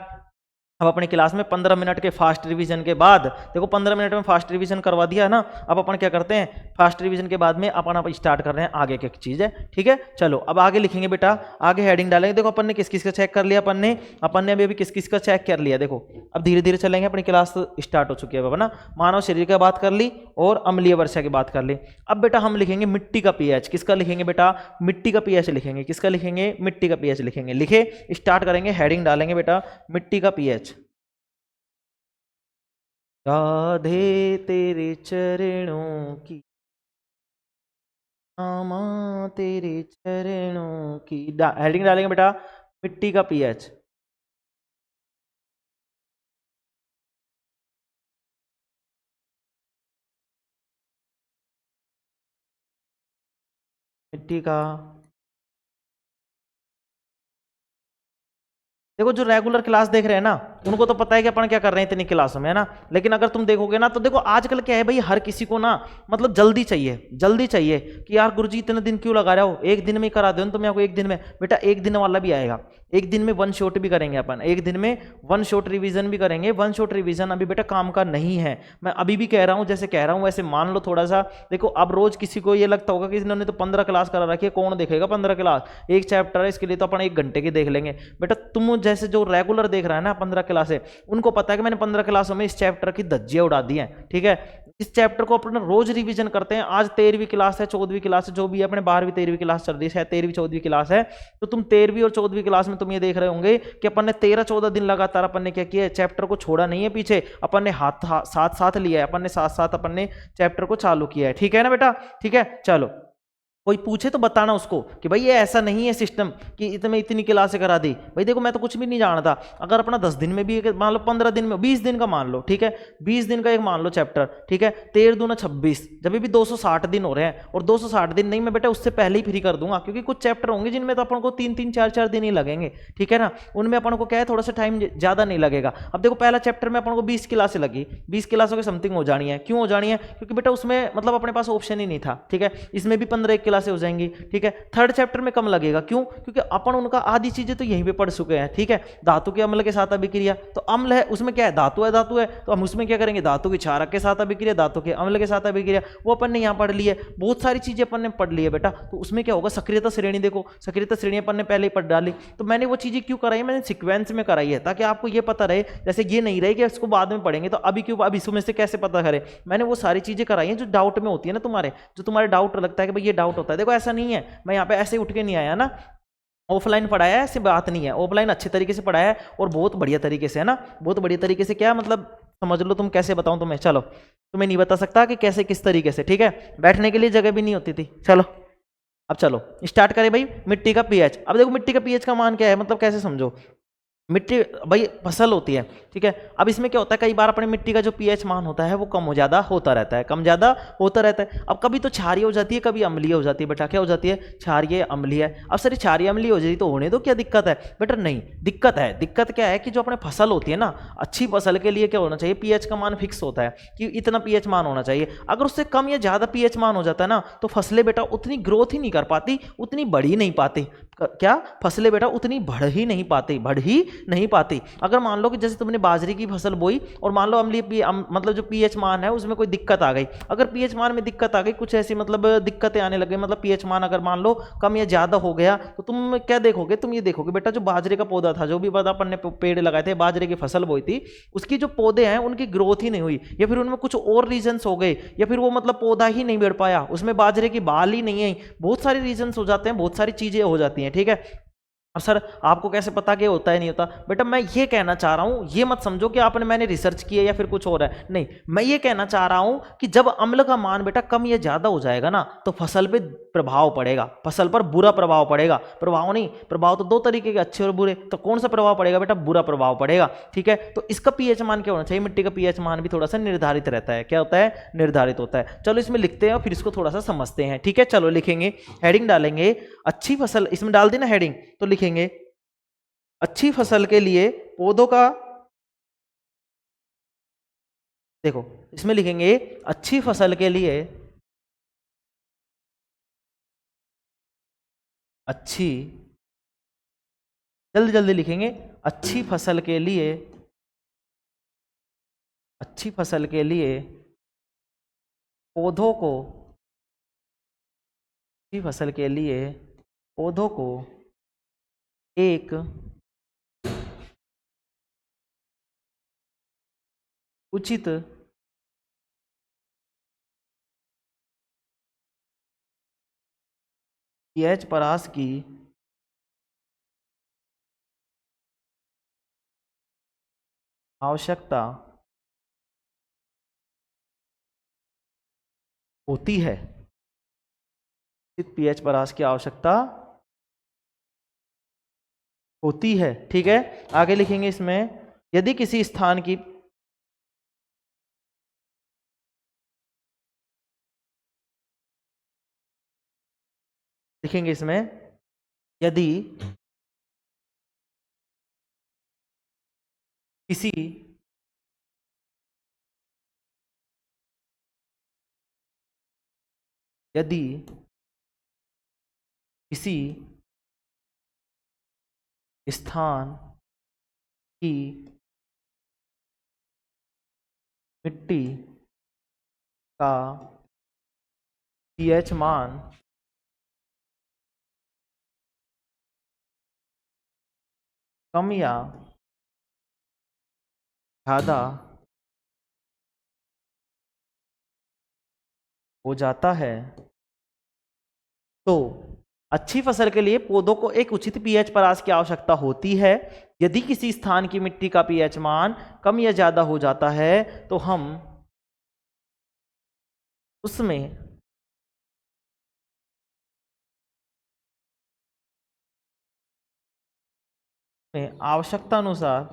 अब अपनी क्लास में 15 मिनट के फास्ट रिवीजन के बाद। देखो 15 मिनट में फास्ट रिवीजन करवा दिया है ना। अब अपन क्या करते हैं, फास्ट रिवीजन के बाद में अपन स्टार्ट कर रहे हैं आगे की चीज़ है। ठीक है। चलो अब आगे लिखेंगे बेटा, आगे हेडिंग डालेंगे। देखो अपन ने किस किस का चेक कर लिया, अपन ने अभी किस किस का चेक कर लिया। देखो अब धीरे धीरे चलेंगे, अपनी क्लास स्टार्ट हो चुकी है अब ना। मानव शरीर की बात कर ली और अम्लीय वर्षा की बात कर ली। अब बेटा हम लिखेंगे मिट्टी का पीएच। किसका लिखेंगे बेटा, मिट्टी का पीएच लिखेंगे। किसका लिखेंगे, मिट्टी का पीएच लिखेंगे। लिखे, स्टार्ट करेंगे, हेडिंग डालेंगे बेटा, मिट्टी का पीएच। राधे तेरे चरणों की, रामा तेरे चरणों की, हेडिंग डालेंगे बेटा, मिट्टी का पीएच। मिट्टी का, देखो जो रेगुलर क्लास देख रहे हैं ना, उनको तो पता है कि अपन क्या कर रहे हैं इतनी क्लासों में, है ना। लेकिन अगर तुम देखोगे ना तो देखो आजकल क्या है भाई, हर किसी को ना मतलब जल्दी चाहिए, जल्दी चाहिए कि यार गुरुजी इतने दिन क्यों लगा रहे हो, एक दिन में ही करा दो ना तुम, आपको एक दिन में। बेटा एक दिन वाला भी आएगा, एक दिन में 1 शॉट भी करेंगे अपन, एक दिन में 1 शॉट रिवीजन भी करेंगे। 1 शॉट रिवीजन अभी बेटा काम का नहीं है, मैं अभी भी कह रहा हूँ, जैसे कह रहा हूँ वैसे मान लो थोड़ा सा। देखो अब रोज किसी को ये लगता होगा कि इन्होंने तो 15 क्लास करा रखी है, कौन देखेगा 15 क्लास, एक चैप्टर है इसके लिए तो अपन 1 घंटे की देख लेंगे। बेटा तुम जैसे जो रेगुलर देख रहा है ना 15 क्लासें, उनको पता है कि मैंने 15 क्लासों में इस चैप्टर की धज्जियां उड़ा दी हैं। ठीक है। इस चैप्टर को अपन रोज रिवीजन करते हैं। आज 13वीं क्लास है, 14वीं क्लास है, जो भी है, अपने 12वीं 13वीं क्लास चल रही है, 13वीं 14वीं क्लास है, तो तुम 13वीं और 14वीं क्लास में तुम ये देख रहे होंगे कि अपन ने 13-14 दिन लगातार अपन ने क्या किया है, चैप्टर को छोड़ा नहीं है पीछे, अपन ने साथ साथ लिया है, अपन ने साथ साथ अपन ने चैप्टर को चालू किया है। ठीक है ना बेटा, ठीक है। चलो कोई पूछे तो बताना उसको कि भाई ये ऐसा नहीं है सिस्टम कि इतनी क्लासें करा दी। भाई देखो मैं तो कुछ भी नहीं जानता। अगर अपना 10 दिन में भी मान लो, 15 दिन में, 20 दिन का मान लो, ठीक है, 20 दिन का एक मान लो चैप्टर, ठीक है, 13 दूना 26, जब भी 260 दिन हो रहे हैं, और 260 दिन नहीं, मैं बेटा उससे पहले ही फ्री कर दूंगा, क्योंकि कुछ चैप्टर होंगे जिनमें तो अपन को 3-3, 4-4 दिन ही लगेंगे। ठीक है ना, उनमें अपन को क्या है, थोड़ा सा टाइम ज्यादा नहीं लगेगा। अब देखो पहला चैप्टर में अपन को 20 क्लासें लगी, 20 क्लासों की समथिंग हो जानी है। क्यों हो जानी है, क्योंकि बेटा उसमें मतलब अपने पास ऑप्शन ही नहीं था। ठीक है, इसमें भी 15 एक क्लासें हो जाएंगी, ठीक है। थर्ड चैप्टर में कम लगेगा, क्यों? क्योंकि अपन उनका आधी चीजें तो यहीं पे पढ़ चुके हैं, ठीक है। धातु के अम्ल के साथ अभिक्रिया, तो अम्ल है उसमें क्या है, धातु है, तो हम उसमें क्या करेंगे, धातु के क्षारक के साथ अभिक्रिया, धातु के अम्ल के साथ अभिक्रिया, वो अपन ने यहाँ पढ़ ली है। बहुत सारी चीजें अपन ने पढ़ ली है बेटा। तो उसमें क्या होगा, सक्रियता श्रेणी देखो, सक्रियता श्रेणी अपन ने पहले ही पढ़ डाली। तो मैंने वो चीजें क्यों कराई, मैंने सीक्वेंस में कराई है, ताकि आपको ये पता रहे, जैसे ये नहीं रहे कि इसको बाद में पढ़ेंगे तो अभी क्यों, अब इसमें से कैसे पता करें। मैंने वो सारी चीजें कराई हैं जो डाउट में होती है ना तुम्हारे, जो तुम्हारे डाउट लगता है कि भाई ये डाउट होता है। देखो ऐसा नहीं है, मैं यहाँ पे ऐसे उठ के नहीं आया ना, ऑफलाइन पढ़ाया है, ऐसी बात नहीं है, ऑफलाइन अच्छे तरीके से पढ़ाया है और बहुत बढ़िया तरीके से, है ना, बहुत बढ़िया तरीके से। क्या मतलब समझ लो तुम, कैसे बताऊं तुम्हें, चलो तुम्हें नहीं बता सकता कि कैसे किस तरीके से, ठीक है। बैठने के लिए जगह भी नहीं होती थी। चलो अब चलो स्टार्ट करें भाई, मिट्टी का पीएच। अब देखो मिट्टी का पीएच का मान क्या है, मतलब कैसे समझो, मिट्टी भाई फसल होती है, ठीक है। अब इसमें क्या होता है, कई बार अपने मिट्टी का जो पीएच मान होता है वो कम हो ज्यादा होता रहता है, कम ज्यादा होता रहता है। अब कभी तो क्षारीय हो जाती है, कभी अम्लीय हो जाती है। बेटा क्या हो जाती है, क्षारीय अम्लीय। अब सर क्षारीय अम्लीय हो जाती तो होने दो, क्या दिक्कत है? बेटा नहीं दिक्कत है। दिक्कत क्या है कि जो अपने फसल होती है ना, अच्छी फसल के लिए क्या होना चाहिए, पीएच का मान फिक्स होता है कि इतना पीएच मान होना चाहिए। अगर उससे कम या ज्यादा पीएच मान हो जाता है ना, तो फसलें बेटा उतनी ग्रोथ ही नहीं कर पाती, उतनी बढ़ ही नहीं पाती। क्या, फसलें बेटा उतनी बढ़ ही नहीं पाती, बढ़ ही नहीं पाती। अगर मान लो कि जैसे तुमने बाजरे की फसल बोई और मान लो अम्लीय मतलब जो पीएच मान है उसमें कोई दिक्कत आ गई, अगर पीएच मान में दिक्कत आ गई, कुछ ऐसी मतलब दिक्कतें आने लग गई, मतलब पीएच मान अगर मान लो कम या ज्यादा हो गया, तो तुम क्या देखोगे, तुम ये देखोगे बेटा जो बाजरे का पौधा था, जो भी पौधा अपन ने पेड़ लगाए थे, बाजरे की फसल बोई थी, उसकी जो पौधे हैं उनकी ग्रोथ ही नहीं हुई, या फिर उनमें कुछ और रीजंस हो गए, या फिर वो मतलब पौधा ही नहीं बढ़ पाया, उसमें बाजरे की बाल ही नहीं आई। बहुत सारे रीजंस हो जाते हैं, बहुत सारी चीजें हो जाती हैं, ठीक है। अब सर आपको कैसे पता कि होता है नहीं होता? बेटा मैं ये कहना चाह रहा हूं, ये मत समझो कि आपने मैंने रिसर्च की है या फिर कुछ हो रहा है, नहीं। मैं ये कहना चाह रहा हूं कि जब अम्ल का मान बेटा कम या ज्यादा हो जाएगा ना, तो फसल पे प्रभाव पड़ेगा, फसल पर बुरा प्रभाव पड़ेगा। प्रभाव नहीं, प्रभाव तो दो तरीके के, अच्छे और बुरे। तो कौन सा प्रभाव पड़ेगा बेटा? बुरा प्रभाव पड़ेगा, ठीक है। तो इसका पीएच मान क्या होना चाहिए, मिट्टी का पीएच मान भी थोड़ा सा निर्धारित रहता है। क्या होता है? निर्धारित होता है। चलो इसमें लिखते हैं और फिर इसको थोड़ा सा समझते हैं, ठीक है। चलो लिखेंगे, हेडिंग डालेंगे, अच्छी फसल, इसमें डाल देना हेडिंग, तो लिखेंगे अच्छी फसल के लिए पौधों का, देखो इसमें लिखेंगे अच्छी फसल के लिए, अच्छी, जल्दी जल्दी लिखेंगे, अच्छी फसल के लिए, अच्छी फसल के लिए पौधों को, अच्छी फसल के लिए पौधों को एक उचित पीएच परास की आवश्यकता होती है, उचित पीएच परास की आवश्यकता होती है, ठीक है। आगे लिखेंगे इसमें, यदि किसी स्थान की, लिखेंगे इसमें, यदि किसी यदि किसी स्थान की मिट्टी का पीएच मान कम या ज्यादा हो जाता है, तो अच्छी फसल के लिए पौधों को एक उचित पीएच परास की आवश्यकता होती है। यदि किसी स्थान की मिट्टी का पीएच मान कम या ज्यादा हो जाता है, तो हम उसमें आवश्यकता अनुसार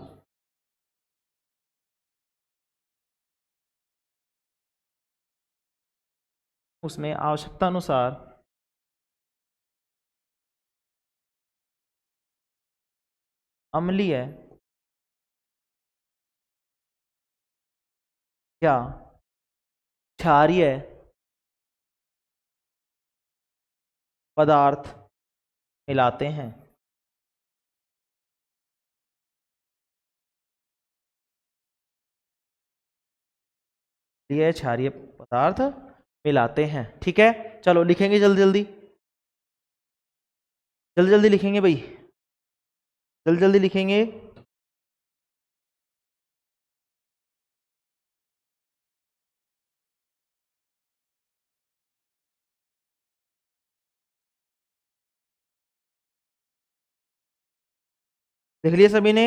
उसमें आवश्यकता अनुसार अम्लीय या क्षारीय पदार्थ मिलाते हैं। ये क्षारीय पदार्थ मिलाते हैं। ठीक है, चलो लिखेंगे जल्दी जल्दी, जल्दी जल्दी लिखेंगे भाई, जल्दी जल्दी लिखेंगे। लिख लिया सभी ने?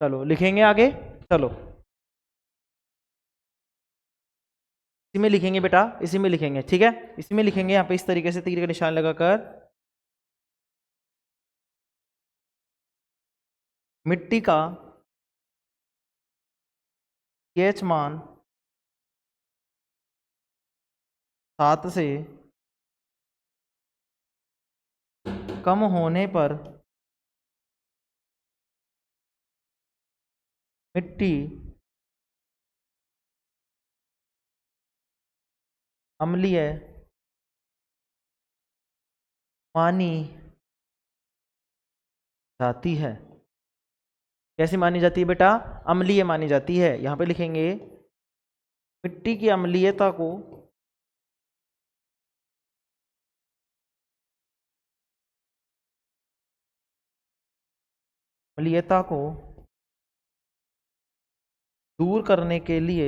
चलो लिखेंगे आगे, चलो इसी में लिखेंगे बेटा, इसी में लिखेंगे। ठीक है, इसी में लिखेंगे, यहाँ पे इस तरीके से तीर का निशान लगाकर। मिट्टी का pH मान 7 से कम होने पर मिट्टी अम्लीय मानी जाती है। कैसी मानी जाती है बेटा? अम्लीय मानी जाती है। यहां पे लिखेंगे मिट्टी की अम्लीयता को दूर करने के लिए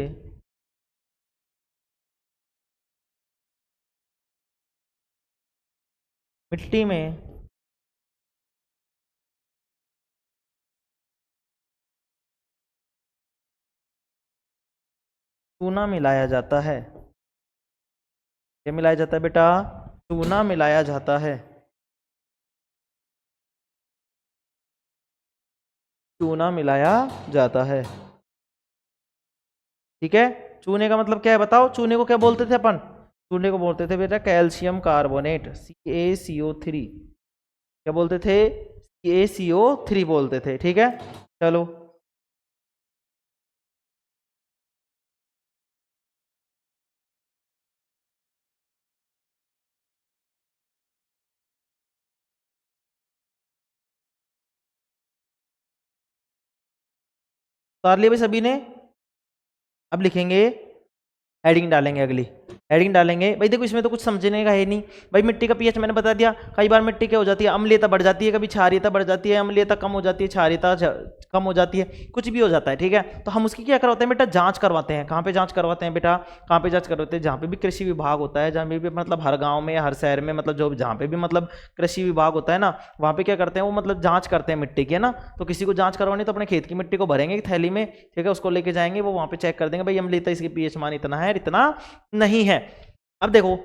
मिट्टी में चूना मिलाया जाता है। क्या मिलाया जाता है बेटा? चूना मिलाया जाता है। चूना मिलाया जाता है। ठीक है, चूने का मतलब क्या है बताओ? चूने को क्या बोलते थे अपन? चूने को बोलते थे बेटा कैल्शियम कार्बोनेट, CaCO3। क्या बोलते थे? CaCO3 बोलते थे। ठीक है, चलो उतार लिया भाई सभी ने? अब लिखेंगे, हेडिंग डालेंगे, अगली हेडिंग डालेंगे। भाई देखो इसमें तो कुछ समझने का है नहीं भाई। मिट्टी का पीएच मैंने बता दिया। कई बार मिट्टी क्या हो जाती है? अम्लीयता बढ़ जाती है, कभी क्षारीयता बढ़ जाती है, अम्लीयता कम हो जाती है, क्षारीयता कम हो जाती है, कुछ भी हो जाता है। ठीक है, तो हम उसकी क्या करवाते हैं बेटा? जांच करवाते हैं। कहाँ पे जांच करवाते हैं बेटा? कहाँ पे जांच करवाते हैं? जहाँ पे भी कृषि विभाग होता है, जहाँ भी मतलब हर गाँव में या हर शहर में, मतलब जो जहाँ पे भी मतलब कृषि विभाग होता है ना, वहाँ पे क्या करते हैं वो मतलब जांच करते हैं मिट्टी की, है ना। तो किसी को जांच करवानी तो अपने खेत की मिट्टी को भरेंगे थैली में, ठीक है, उसको लेके जाएंगे, वो वहाँ पे चेक कर देंगे भाई अम्लीयता इसकी पीएच मान इतना है, इतना नहीं है। अब देखो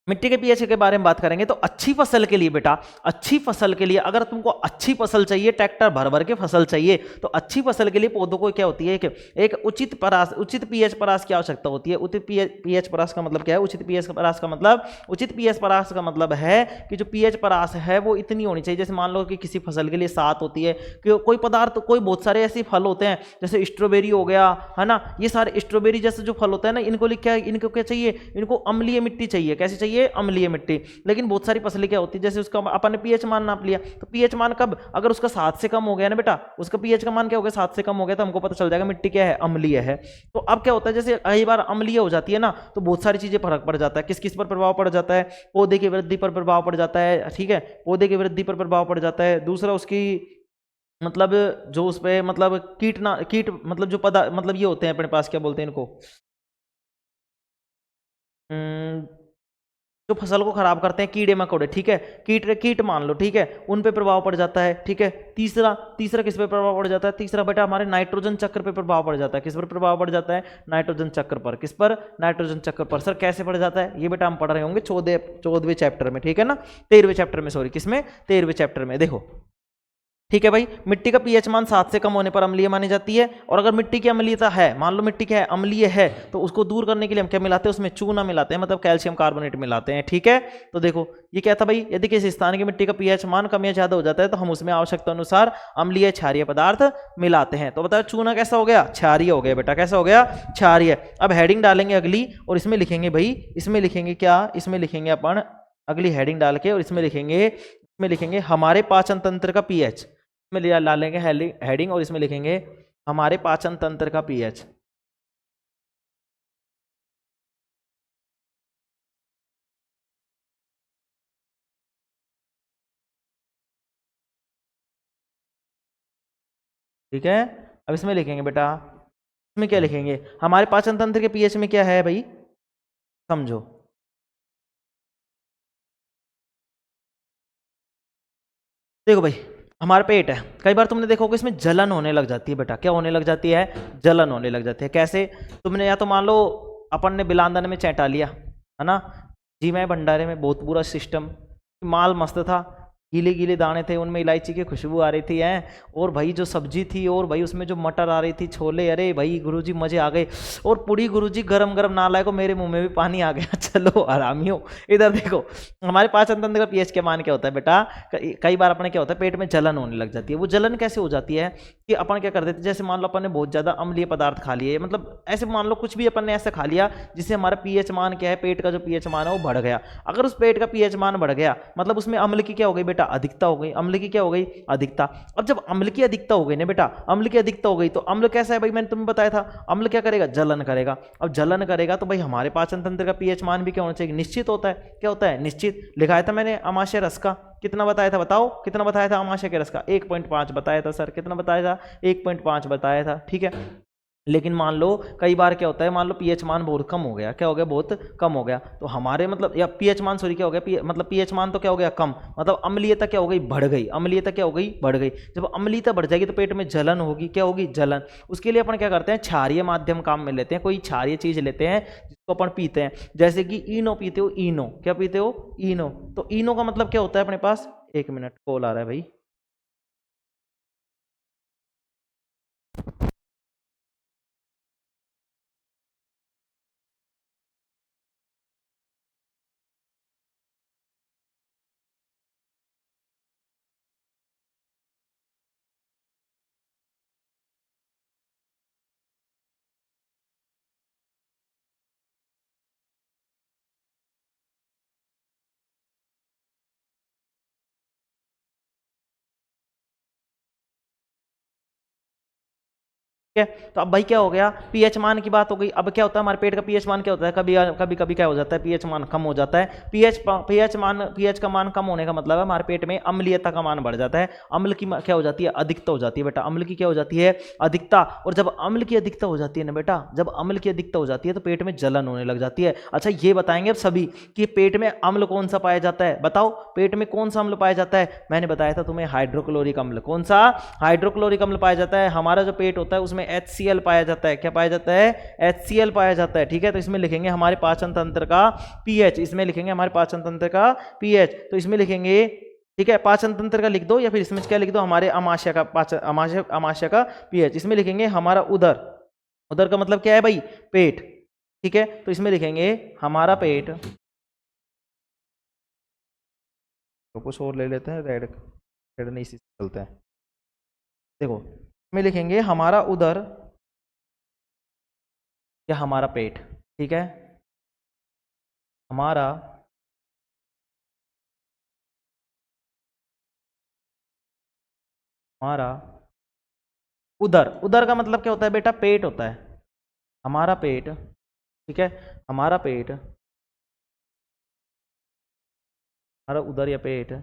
मिट्टी के पीएच के बारे में बात करेंगे तो अच्छी फसल के लिए बेटा, अच्छी फसल के लिए अगर तुमको अच्छी फसल चाहिए, ट्रैक्टर भर भर के फसल चाहिए, तो अच्छी फसल के लिए पौधों को क्या होती है? एक उचित परास, उचित पीएच परास की आवश्यकता होती है। उचित पीएच परास का मतलब क्या है? उचित पीएच परास का मतलब, उचित पीएच परास का मतलब है कि जो पीएच परास है वो इतनी होनी चाहिए। जैसे मान लो कि किसी फसल के लिए 7 होती है, कि कोई पदार्थ, कोई बहुत सारे ऐसे फल होते हैं जैसे स्ट्रॉबेरी हो गया, है ना, ये सारे स्ट्रॉबेरी जैसे जो फल होते हैं ना, इनको क्या, इनको क्या चाहिए? इनको अम्लीय मिट्टी चाहिए। कैसी चाहिए? अम्लीय मिट्टी। लेकिन बहुत सारी फसलें क्या होती है, जैसे उसका अपन ने पीएच मान नाप लिया, तो पीएच मान कब? अगर उसका 7 से कम हो गया ना बेटा, उसका पीएच का मान क्या हो गया? 7 से कम हो गया, तो हमको पता चल जाएगा मिट्टी क्या है? अम्लीय है। तो अब क्या होता है, जैसे कई बार अम्लीय हो जाती है ना, तो बहुत सारी चीजें फर्क पड़ जाता है। किस किस पर प्रभाव पड़ जाता है? पौधे की वृद्धि पर प्रभाव पड़ जाता है। ठीक है, पौधे की वृद्धि पर प्रभाव पड़ जाता है। दूसरा उसकी मतलब जो उस पे मतलब कीट मतलब जो पदा मतलब ये होते हैं अपने पास, क्या बोलते हैं इनको, जो फसल को खराब करते हैं, कीड़े मकोड़े। ठीक है, कीट मान लो, ठीक है, उन पे प्रभाव पड़ जाता है। ठीक है, तीसरा किस पे प्रभाव पड़ जाता है? तीसरा बेटा हमारे नाइट्रोजन चक्र पे प्रभाव पड़ जाता है। किस पर प्रभाव पड़ जाता है? नाइट्रोजन चक्र पर। किस पर? नाइट्रोजन चक्र पर। सर कैसे पड़ जाता है? ये बेटा हम पढ़ रहे होंगे 14वें चैप्टर में, ठीक है ना, 13वें चैप्टर में, सॉरी, किसमें? 13वें चैप्टर में। देखो ठीक है भाई। मिट्टी का पीएच मान 7 से कम होने पर अम्लीय मानी जाती है। और अगर मिट्टी की अम्लीयता है, मान लो मिट्टी क्या है, अम्लीय है, तो उसको दूर करने के लिए हम क्या मिलाते हैं, उसमें चूना मिलाते हैं, मतलब कैल्शियम कार्बोनेट मिलाते हैं। ठीक है, तो देखो ये क्या था भाई, यदि किसी स्थान की मिट्टी का पीएच मान कम या ज्यादा हो जाता है तो हम उसमें आवश्यकता अनुसार अम्लीय क्षारीय पदार्थ मिलाते हैं। तो बताओ चूना कैसा हो गया, क्षारीय हो गया बेटा, कैसा हो गया, क्षारीय। अब हेडिंग डालेंगे अगली, और इसमें लिखेंगे भाई, इसमें लिखेंगे क्या, इसमें लिखेंगे अपन अगली हेडिंग डाल के, और इसमें लिखेंगे हमारे पाचन तंत्र का पीएच। में डालेंगे हेडिंग, और इसमें लिखेंगे हमारे पाचन तंत्र का पीएच। ठीक है, अब इसमें लिखेंगे बेटा, इसमें क्या लिखेंगे, हमारे पाचन तंत्र के पीएच में क्या है भाई, समझो। देखो भाई, हमारा पेट है, कई बार तुमने देखा होगा इसमें जलन होने लग जाती है बेटा, क्या होने लग जाती है, जलन होने लग जाती है। कैसे, तुमने या तो मान लो अपन ने बिलांदन में चैटा लिया है ना, जी मैं भंडारे में बहुत बुरा सिस्टम, माल मस्त था, गीले गीले दाने थे, उनमें इलायची की खुशबू आ रही थी है, और भाई जो सब्जी थी, और भाई उसमें जो मटर आ रही थी, छोले, अरे भाई गुरुजी मजे आ गए, और पूरी गुरुजी गरम गरम ना लाए को मेरे मुंह में भी पानी आ गया। चलो आरामियों, इधर देखो हमारे पाचन तंत्र का पीएच के मान क्या होता है बेटा, कई बार अपने क्या होता है, पेट में जलन होने लग जाती है। वो जलन कैसे हो जाती है कि अपन क्या कर देते हैं, जैसे मान लो अपन ने बहुत ज्यादा अम्लीय पदार्थ खा लिए, मतलब ऐसे मान लो कुछ भी अपन ने ऐसा खा लिया जिससे हमारा पीएच मान क्या है, पेट का जो पीएच मान है वो बढ़ गया। अगर उस पेट का पीएच मान बढ़ गया मतलब उसमें अम्ल की क्या हो गई बेटा, अधिकता हो गई। अम्ल की क्या हो गई, अधिकता। अब जब अम्ल की अधिकता हो गई ना बेटा, अम्ल की अधिकता हो गई तो अम्ल कैसा है भाई, मैंने तुम्हें बताया था, अम्ल क्या करेगा, जलन करेगा। अब जलन करेगा तो भाई हमारे पाचन तंत्र का पीएच मान भी क्या होना चाहिए, निश्चित होता है। क्या होता है, निश्चित। लिखाया था मैंने अमाशय रस का, कितना बताया था, बताओ कितना बताया था अमाशय के रस का, 1.5 बताया था सर, कितना बताया था, 1.5 बताया था। ठीक है, लेकिन मान लो कई बार क्या होता है, मान लो पीएच मान बहुत कम हो गया, क्या हो गया, बहुत कम हो गया, तो हमारे मतलब, या पीएच मान सॉरी क्या हो गया, मतलब पीएच मान तो क्या हो गया, कम, मतलब अम्लीयता क्या हो गई, बढ़ गई। अम्लीयता क्या हो गई, बढ़ गई। जब अम्लीयता बढ़ जाएगी तो पेट में जलन होगी, क्या होगी, जलन। उसके लिए अपन क्या करते हैं, क्षारीय माध्यम काम में लेते हैं, कोई क्षारीय चीज लेते हैं जिसको अपन पीते हैं। जैसे कि इनो पीते हो, इनो, क्या पीते हो, इनो। तो इनो का मतलब क्या होता है अपने पास, 1 मिनट कॉल आ रहा है भाई। ठीक है, तो अब भाई क्या हो गया, पीएच मान की बात हो गई। अब क्या होता है, हमारे पेट का पीएच मान क्या होता है, कभी कभी कभी क्या हो जाता है, पीएच मान कम हो जाता है। पीएच का मान कम होने का मतलब है हमारे पेट में अम्लीयता का मान बढ़ जाता है। अम्ल की क्या हो जाती है, अधिकता हो जाती है बेटा, अम्ल की क्या हो जाती है, अधिकता। और जब अम्ल की अधिकता हो जाती है ना बेटा, जब अम्ल की अधिकता हो जाती है तो पेट में जलन होने लग जाती है। अच्छा ये बताएंगे अब सभी कि पेट में अम्ल कौन सा पाया जाता है, बताओ पेट में कौन सा अम्ल पाया जाता है। मैंने बताया था तुम्हें, हाइड्रोक्लोरिक अम्ल। कौन सा, हाइड्रोक्लोरिक अम्ल पाया जाता है। हमारा जो पेट होता है उसमें HCl पाया जाता है, क्या पाया जाता है, HCl पाया जाता है। ठीक है, तो इसमें लिखेंगे हमारे पाचन तंत्र का पीएच, इसमें लिखेंगे हमारे पाचन तंत्र का पीएच, तो इसमें लिखेंगे, ठीक है, पाचन तंत्र का लिख दो, या फिर इसमें क्या लिख दो, हमारे अमाशय का पाचन, अमाशय का पीएच। इसमें लिखेंगे हमारा उदर, उदर का मतलब क्या है भाई, पेट। ठीक है, तो इसमें लिखेंगे हमारा पेट, तो कुछ और ले लेते हैं, रेड रेड नहीं, इसी से चलता है। देखो इसमें लिखेंगे हमारा उदर या हमारा पेट। ठीक है, हमारा हमारा उदर, उदर का मतलब क्या होता है बेटा, पेट होता है, हमारा पेट। ठीक है, हमारा पेट, हमारा उदर या पेट,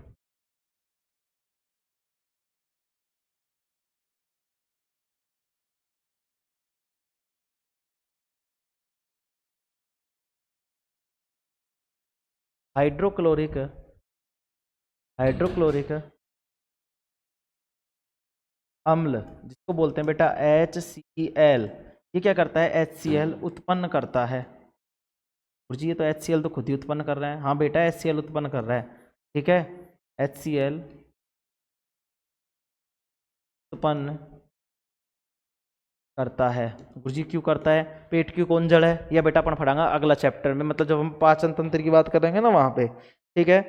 हाइड्रोक्लोरिक, हाइड्रोक्लोरिक अम्ल, जिसको बोलते हैं बेटा HCl। ये क्या करता है, HCl उत्पन्न करता है। और जी ये तो HCl तो खुद ही उत्पन्न कर रहे हैं, हाँ बेटा HCl उत्पन्न कर रहा है। ठीक है, HCl उत्पन्न करता है। गुरुजी क्यों करता है? पेट की कौन जड़ है? यह बेटा अपन पढ़ाएंगे अगला चैप्टर में, मतलब जब हम पाचन तंत्र की बात करेंगे ना वहां पे। ठीक है,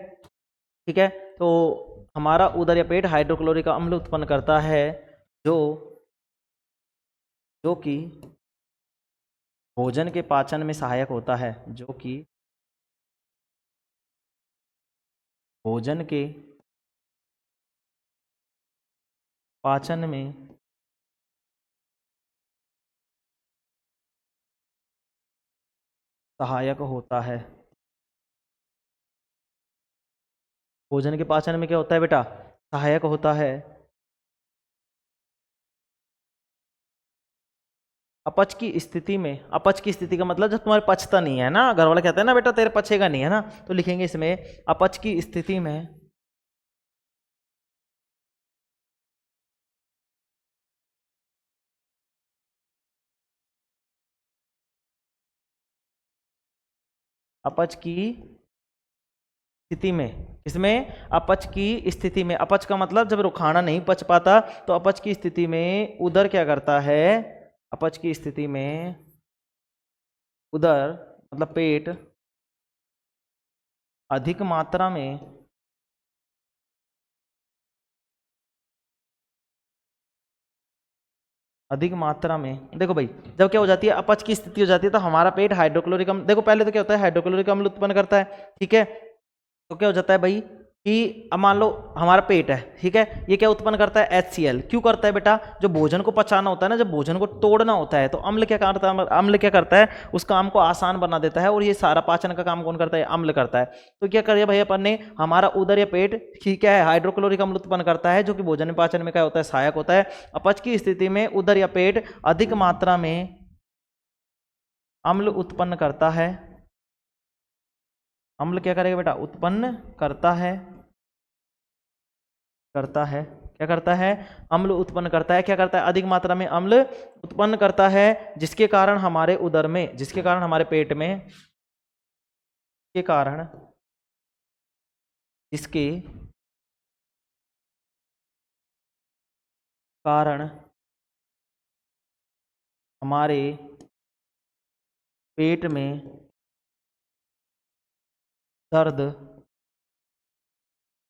ठीक है। तो हमारा उदर या पेट हाइड्रोक्लोरिक अम्ल उत्पन्न करता है, जो जो कि भोजन के पाचन में सहायक होता है, जो कि भोजन के पाचन में सहायक होता है। भोजन के पाचन में क्या होता है बेटा? सहायक होता है। अपच की स्थिति में, अपच की स्थिति का मतलब जब तुम्हारे पचता नहीं है ना, घर वाले कहते हैं ना बेटा तेरे पचेगा नहीं, है ना, तो लिखेंगे इसमें अपच की स्थिति में अपच की स्थिति में, इसमें अपच की स्थिति में, अपच का मतलब जब खाना नहीं पच पाता, तो अपच की स्थिति में उदर क्या करता है? अपच की स्थिति में उदर मतलब पेट अधिक मात्रा में अधिक मात्रा में, देखो भाई, जब क्या हो जाती है अपच की स्थिति हो जाती है, तो हमारा पेट हाइड्रोक्लोरिक अम्ल, देखो पहले तो क्या होता है हाइड्रोक्लोरिक अम्ल उत्पन्न करता है। ठीक है, तो क्या हो जाता है भाई कि अब मान लो हमारा पेट है, ठीक है, ये क्या उत्पन्न करता है? HCl। क्यों करता है बेटा? जो भोजन को पचाना होता है ना, जब भोजन को तोड़ना होता है, तो अम्ल क्या करता है? अम्ल क्या करता है? उस काम को आसान बना देता है, और ये सारा पाचन का काम कौन करता है? अम्ल करता है। तो क्या करिए भाई अपन ने, हमारा उदर या पेट ठीक है हाइड्रोक्लोरिक अम्ल उत्पन्न करता है, जो कि भोजन पाचन में क्या होता है? सहायक होता है। अपच की स्थिति में उदर या पेट अधिक मात्रा में अम्ल उत्पन्न करता है। अम्ल क्या करेगा बेटा? उत्पन्न करता है, करता है, क्या करता है? अम्ल उत्पन्न करता है। क्या करता है? अधिक मात्रा में अम्ल उत्पन्न करता है, जिसके कारण हमारे उदर में, जिसके कारण हमारे पेट में, के कारण, इसके कारण हमारे पेट में दर्द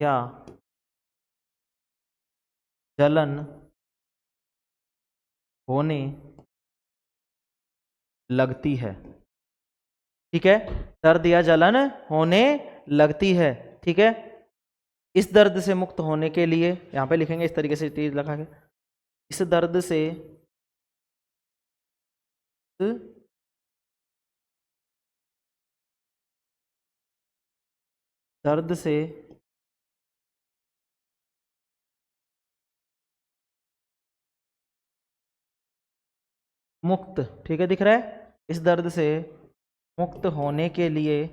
या जलन होने लगती है। ठीक है, दर्द या जलन होने लगती है। ठीक है, इस दर्द से मुक्त होने के लिए, यहां पे लिखेंगे इस तरीके से तीर लगा के, इस दर्द से, दर्द से मुक्त, ठीक है दिख रहा है, इस दर्द से मुक्त होने के लिए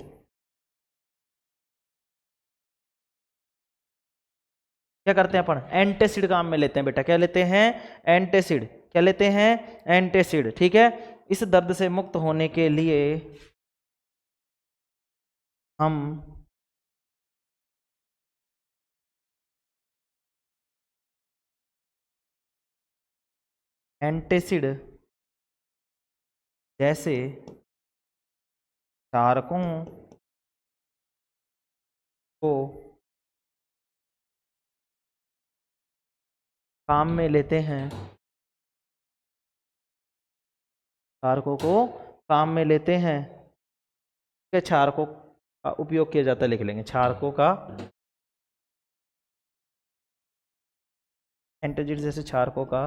क्या करते हैं अपन? एंटासिड काम में लेते हैं बेटा। क्या लेते हैं? एंटासिड। क्या लेते हैं? एंटासिड। ठीक है, इस दर्द से मुक्त होने के लिए हम एंटासिड जैसे कारकों को काम में लेते हैं, कारकों को काम में लेते हैं। के क्षारकों का उपयोग किया जाता है, लिख लेंगे क्षारकों का, एंटासिड जैसे क्षारकों का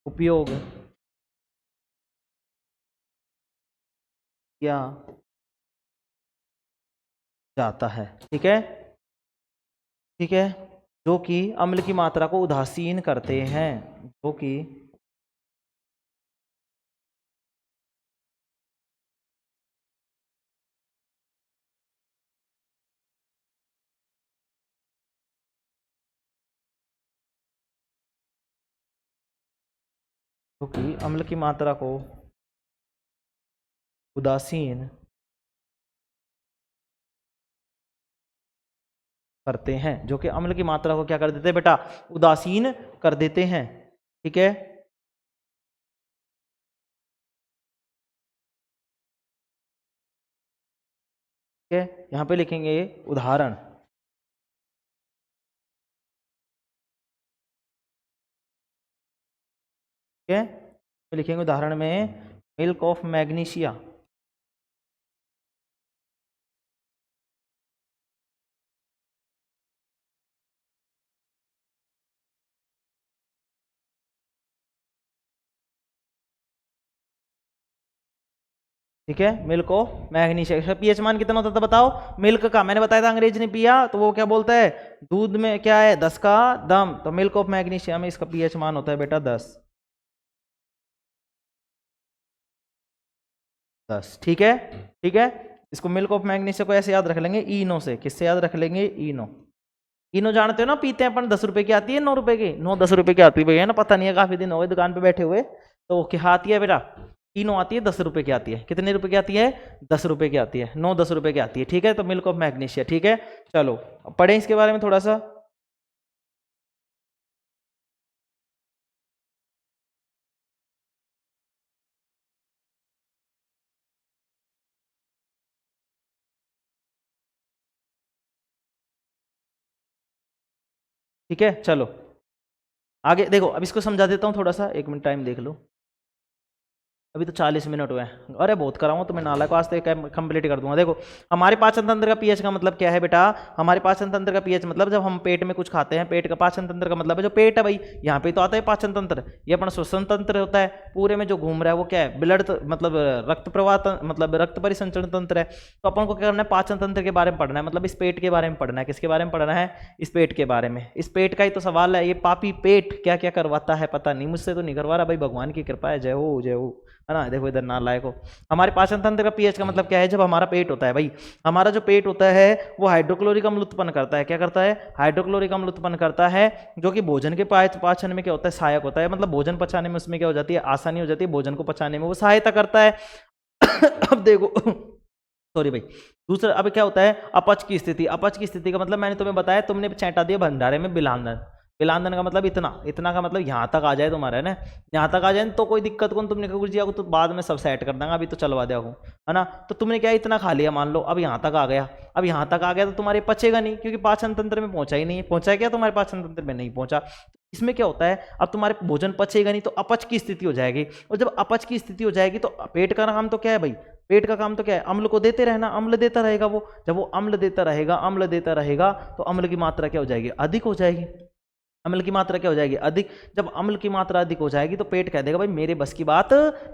उपयोग किया जाता है। ठीक है, ठीक है, जो कि अम्ल की मात्रा को उदासीन करते हैं, जो कि जो कि अम्ल की मात्रा को उदासीन करते हैं, जो कि अम्ल की मात्रा को क्या कर देते हैं बेटा, उदासीन कर देते हैं। ठीक है, ठीक है, यहां पे लिखेंगे उदाहरण। ठीक है, तो लिखेंगे उदाहरण में मिल्क ऑफ मैग्नीशिया। ठीक है, मिल्क ऑफ मैग्नीशिया, इसका पीएच मान कितना होता था बताओ, मिल्क का मैंने बताया था, अंग्रेज ने पिया तो वो क्या बोलता है, दूध में क्या है 10 का दम, तो मिल्क ऑफ मैग्नीशिया में इसका पीएच मान होता है बेटा 10। ठीक है, ठीक है, इसको मिल्क ऑफ मैग्नीशिया को ऐसे याद रख लेंगे इनो से, किससे याद रख लेंगे, इनो। इनो जानते हो ना, पीते हैं अपन, 10 रुपए की आती है, 9 रुपए की, 9-10 रुपए की आती है भैया ना, पता नहीं है, काफी दिन हो गए दुकान पे बैठे हुए, तो क्या आती है बेटा, तीनों आती है, 10 रुपए की आती है, कितने रुपए की आती है, 10 रुपए की आती है, 9-10 रुपए की आती है। ठीक है, तो मिल्क ऑफ मैग्नीशिया। ठीक है, चलो अब पढ़ें इसके बारे में थोड़ा सा। ठीक है, चलो आगे देखो, अब इसको समझा देता हूँ थोड़ा सा, 1 मिनट टाइम देख लो, अभी तो 40 मिनट हुए हैं, अरे बहुत कराऊंगा तो मैं नाला को आज तक कंप्लीट कर दूंगा। देखो हमारे पाचन तंत्र का पीएच का मतलब क्या है बेटा, हमारे पाचन तंत्र का पीएच मतलब जब हम पेट में कुछ खाते हैं, पेट का पाचन तंत्र का मतलब है जो पेट है भाई, यहाँ पे तो आता है पाचन तंत्र, ये अपना श्वसन तंत्र होता है, पूरे में जो घूम रहा है वो क्या है, ब्लड मतलब रक्त प्रवाह मतलब रक्त परिसंचरण तंत्र है। तो अपन को क्या करना है, पाचन तंत्र के बारे में पढ़ना है, मतलब इस पेट के बारे में पढ़ना है, किसके बारे में पढ़ना है, इस पेट के बारे में। इस पेट का ही तो सवाल है, ये पापी पेट क्या क्या करवाता है पता नहीं, मुझसे तो नहीं करवा रहा भाई, भगवान की कृपा है, जय हो जय हो, है ना। देखो इधर नालायक हो, हमारे पाचन तंत्र का पीएच का मतलब क्या है, जब हमारा पेट होता है भाई, हमारा जो पेट होता है वो हाइड्रोक्लोरिक अम्ल उत्पन्न करता है, क्या करता है, हाइड्रोक्लोरिक अम्ल उत्पन्न करता है, जो कि भोजन के पाचन में क्या होता है, सहायक होता है, मतलब भोजन पचाने में उसमें क्या हो जाती है, आसानी हो जाती है, भोजन को पचाने में वो सहायता करता है। अब देखो सॉरी भाई, दूसरा अब क्या होता है, अपच की स्थिति। अपच की स्थिति का मतलब मैंने तुम्हें बताया, तुमने चैटा दिया भंडारे में बिलांदन, बिलांदन का मतलब इतना, इतना का मतलब यहाँ तक आ जाए तुम्हारा, है ना, यहाँ तक आ जाए तो कोई दिक्कत कौन, तुमने कहा गुरुजी तो बाद में सब सेट कर देंगे, अभी तो चलवा दिया हूँ, है ना। तो तुमने क्या इतना खा लिया मान लो, अब यहाँ तक आ गया, अब यहाँ तक आ गया तो तुम्हारे पचेगा नहीं, क्योंकि पाचन तंत्र में पहुंचा ही नहीं, पहुंचा है क्या तुम्हारे पाचन तंत्र में, नहीं पहुंचा। इसमें क्या होता है, अब तुम्हारे भोजन पचेगा नहीं तो अपच की स्थिति हो जाएगी, और जब अपच की स्थिति हो जाएगी तो पेट का काम तो क्या है भाई, पेट का काम तो क्या है, अम्ल को देते रहना, अम्ल देता रहेगा वो, जब वो अम्ल देता रहेगा, अम्ल देता रहेगा तो अम्ल की मात्रा क्या हो जाएगी, अधिक हो जाएगी, अम्ल की मात्रा क्या हो जाएगी, अधिक। जब अम्ल की मात्रा अधिक हो जाएगी तो पेट कह देगा भाई मेरे बस की बात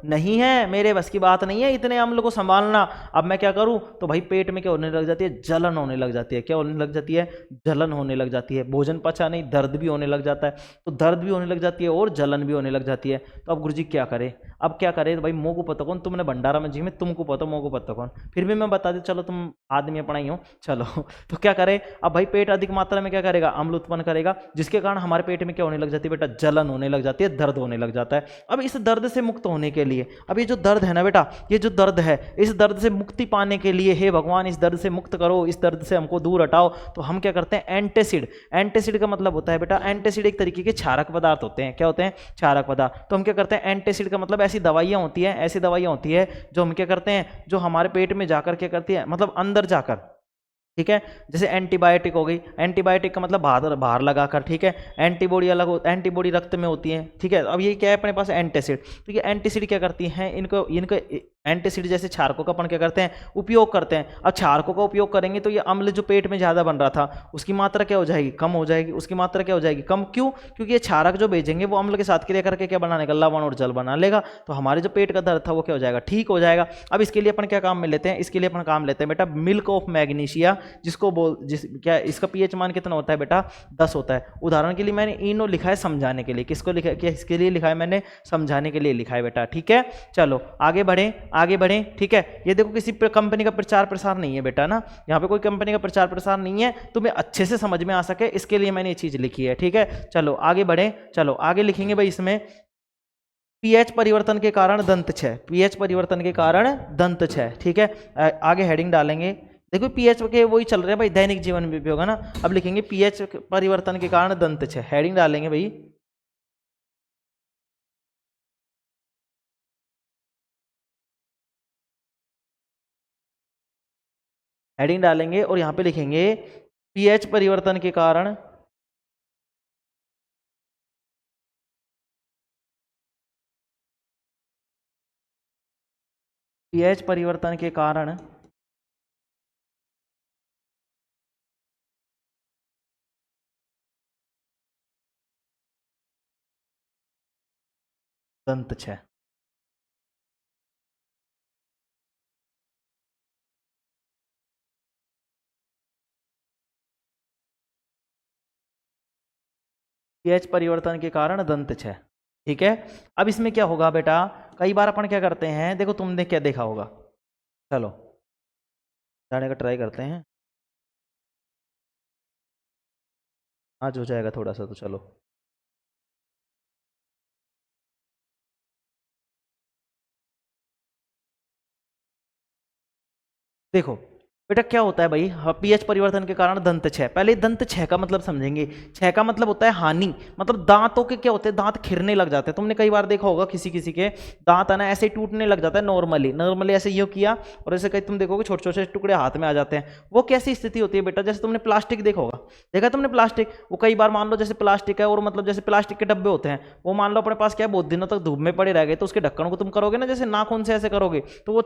नहीं है, मेरे बस की बात नहीं है इतने अम्ल को संभालना, अब मैं क्या करूं, तो भाई पेट में क्या होने लग जाती है, जलन होने लग जाती है, क्या होने लग जाती है, जलन होने लग जाती है, भोजन पचा नहीं, दर्द भी होने लग जाता है, तो दर्द भी होने लग जाती है और जलन भी होने लग जाती है। तो अब गुरुजी क्या करे, अब क्या करे, तो भाई मोह को पता कौन, तुमने भंडारा में जी में तुमको पता, मोह को पता कौन, फिर भी मैं बता दे, चलो तुम आदमी पढ़ाई हो, चलो तो क्या करे, अब भाई पेट अधिक मात्रा में क्या करेगा, अम्ल उत्पन्न करेगा, जिसके कारण हमारे पेट में क्या होने लग जाती है बेटा, जलन होने लग जाती है, दर्द होने लग जाता है। अब इस दर्द से मुक्त होने के लिए, अब ये जो दर्द है ना बेटा, ये जो दर्द है, इस दर्द से मुक्ति पाने के लिए, हे भगवान इस दर्द से मुक्त करो, इस दर्द से हमको दूर हटाओ, तो हम क्या करते हैं, एंटासिड। एंटासिड का मतलब होता है बेटा, एंटासिड एक तरीके के क्षारक पदार्थ होते हैं, क्या होते हैं, क्षारक पदार्थ। तो हम क्या करते हैं, एंटासिड का मतलब ऐसी दवाइयां होती हैं, ऐसी दवाइयां होती है जो हम क्या करते हैं, जो हमारे पेट में जाकर क्या करती है, मतलब अंदर जाकर, ठीक है, जैसे एंटीबायोटिक हो गई, एंटीबायोटिक का मतलब बाहर लगाकर, ठीक है, एंटीबॉडी अलग हो, एंटीबॉडी रक्त में होती है, ठीक है। अब ये क्या है अपने पास, एंटासिड। तो ये एंटासिड क्या करती हैं, इनको इनको एंटासिड जैसे क्षारकों का अपन क्या करते हैं, उपयोग करते हैं। अब क्षारकों का उपयोग करेंगे तो ये अम्ल जो पेट में ज़्यादा बन रहा था उसकी मात्रा क्या हो जाएगी, कम हो जाएगी, उसकी मात्रा क्या हो जाएगी, कम। क्यों, क्योंकि ये क्षारक जो भेजेंगे वो अम्ल के साथ क्रिया करके क्या बनाने का, लवण और जल बना लेगा, तो हमारे जो पेट का दर्द था वो क्या हो जाएगा, ठीक हो जाएगा। अब इसके लिए अपन क्या काम में लेते हैं, इसके लिए अपन काम लेते हैं बेटा मिल्क ऑफ मैग्नीशिया, जिसको क्या इसका पीएच मान कितना होता है बेटा, 10 होता है। उदाहरण के लिए मैंने इनो लिखा है समझाने के लिए, किसको लिखा है, किसके लिए लिखा है मैंने, समझाने के लिए लिखा है बेटा, ठीक है। चलो आगे बढ़ें, आगे बढ़ें, ठीक है। ये देखो किसी कंपनी का प्रचार प्रसार नहीं है बेटा ना, यहाँ पे कोई कंपनी का प्रचार प्रसार नहीं है, तुम्हें अच्छे से समझ में आ सके इसके लिए मैंने ये चीज लिखी है, ठीक है। चलो आगे बढ़ें, चलो आगे लिखेंगे भाई इसमें पीएच परिवर्तन के कारण दंत क्षय, पीएच परिवर्तन के कारण दंत क्षय, ठीक है। आगे हेडिंग डालेंगे, देखो पीएच के वही चल रहे हैं भाई, दैनिक जीवन में भी होगा ना। अब लिखेंगे पीएच परिवर्तन के कारण दंत क्षय, हेडिंग डालेंगे भाई, हेडिंग डालेंगे और यहां पे लिखेंगे पीएच परिवर्तन के कारण, पीएच परिवर्तन के कारण दंत क्षय। पीएच परिवर्तन के कारण दंत क्षय, ठीक है। अब इसमें क्या होगा बेटा, कई बार अपन क्या करते हैं, देखो तुमने क्या देखा होगा, चलो जाने का ट्राई करते हैं, आज हो जाएगा थोड़ा सा तो चलो। देखो बेटा क्या होता है भाई, पीएच परिवर्तन के कारण दंत क्षय, पहले दंत क्षय का मतलब समझेंगे। क्षय का मतलब होता है हानि, मतलब दांतों के क्या होते हैं, दांत खिरने लग जाते हैं। तुमने कई बार देखा होगा किसी किसी के दांत है ना ऐसे टूटने लग जाता है, नॉर्मली नॉर्मली ऐसे यूं किया और ऐसे कहीं तुम देखोगे छोटे छोटे टुकड़े हाथ में आ जाते हैं। वो कैसी स्थिति होती है बेटा, जैसे तुमने प्लास्टिक देखा होगा, देखा तुमने प्लास्टिक, वो कई बार मान लो जैसे प्लास्टिक है और मतलब जैसे प्लास्टिक के डब्बे होते हैं, वो मान लो अपने पास क्या है बहुत दिनों तक धूप में पड़े रह गए, तो उसके ढक्कन को तुम करोगे ना जैसे नाखून से ऐसे करोगे तो वो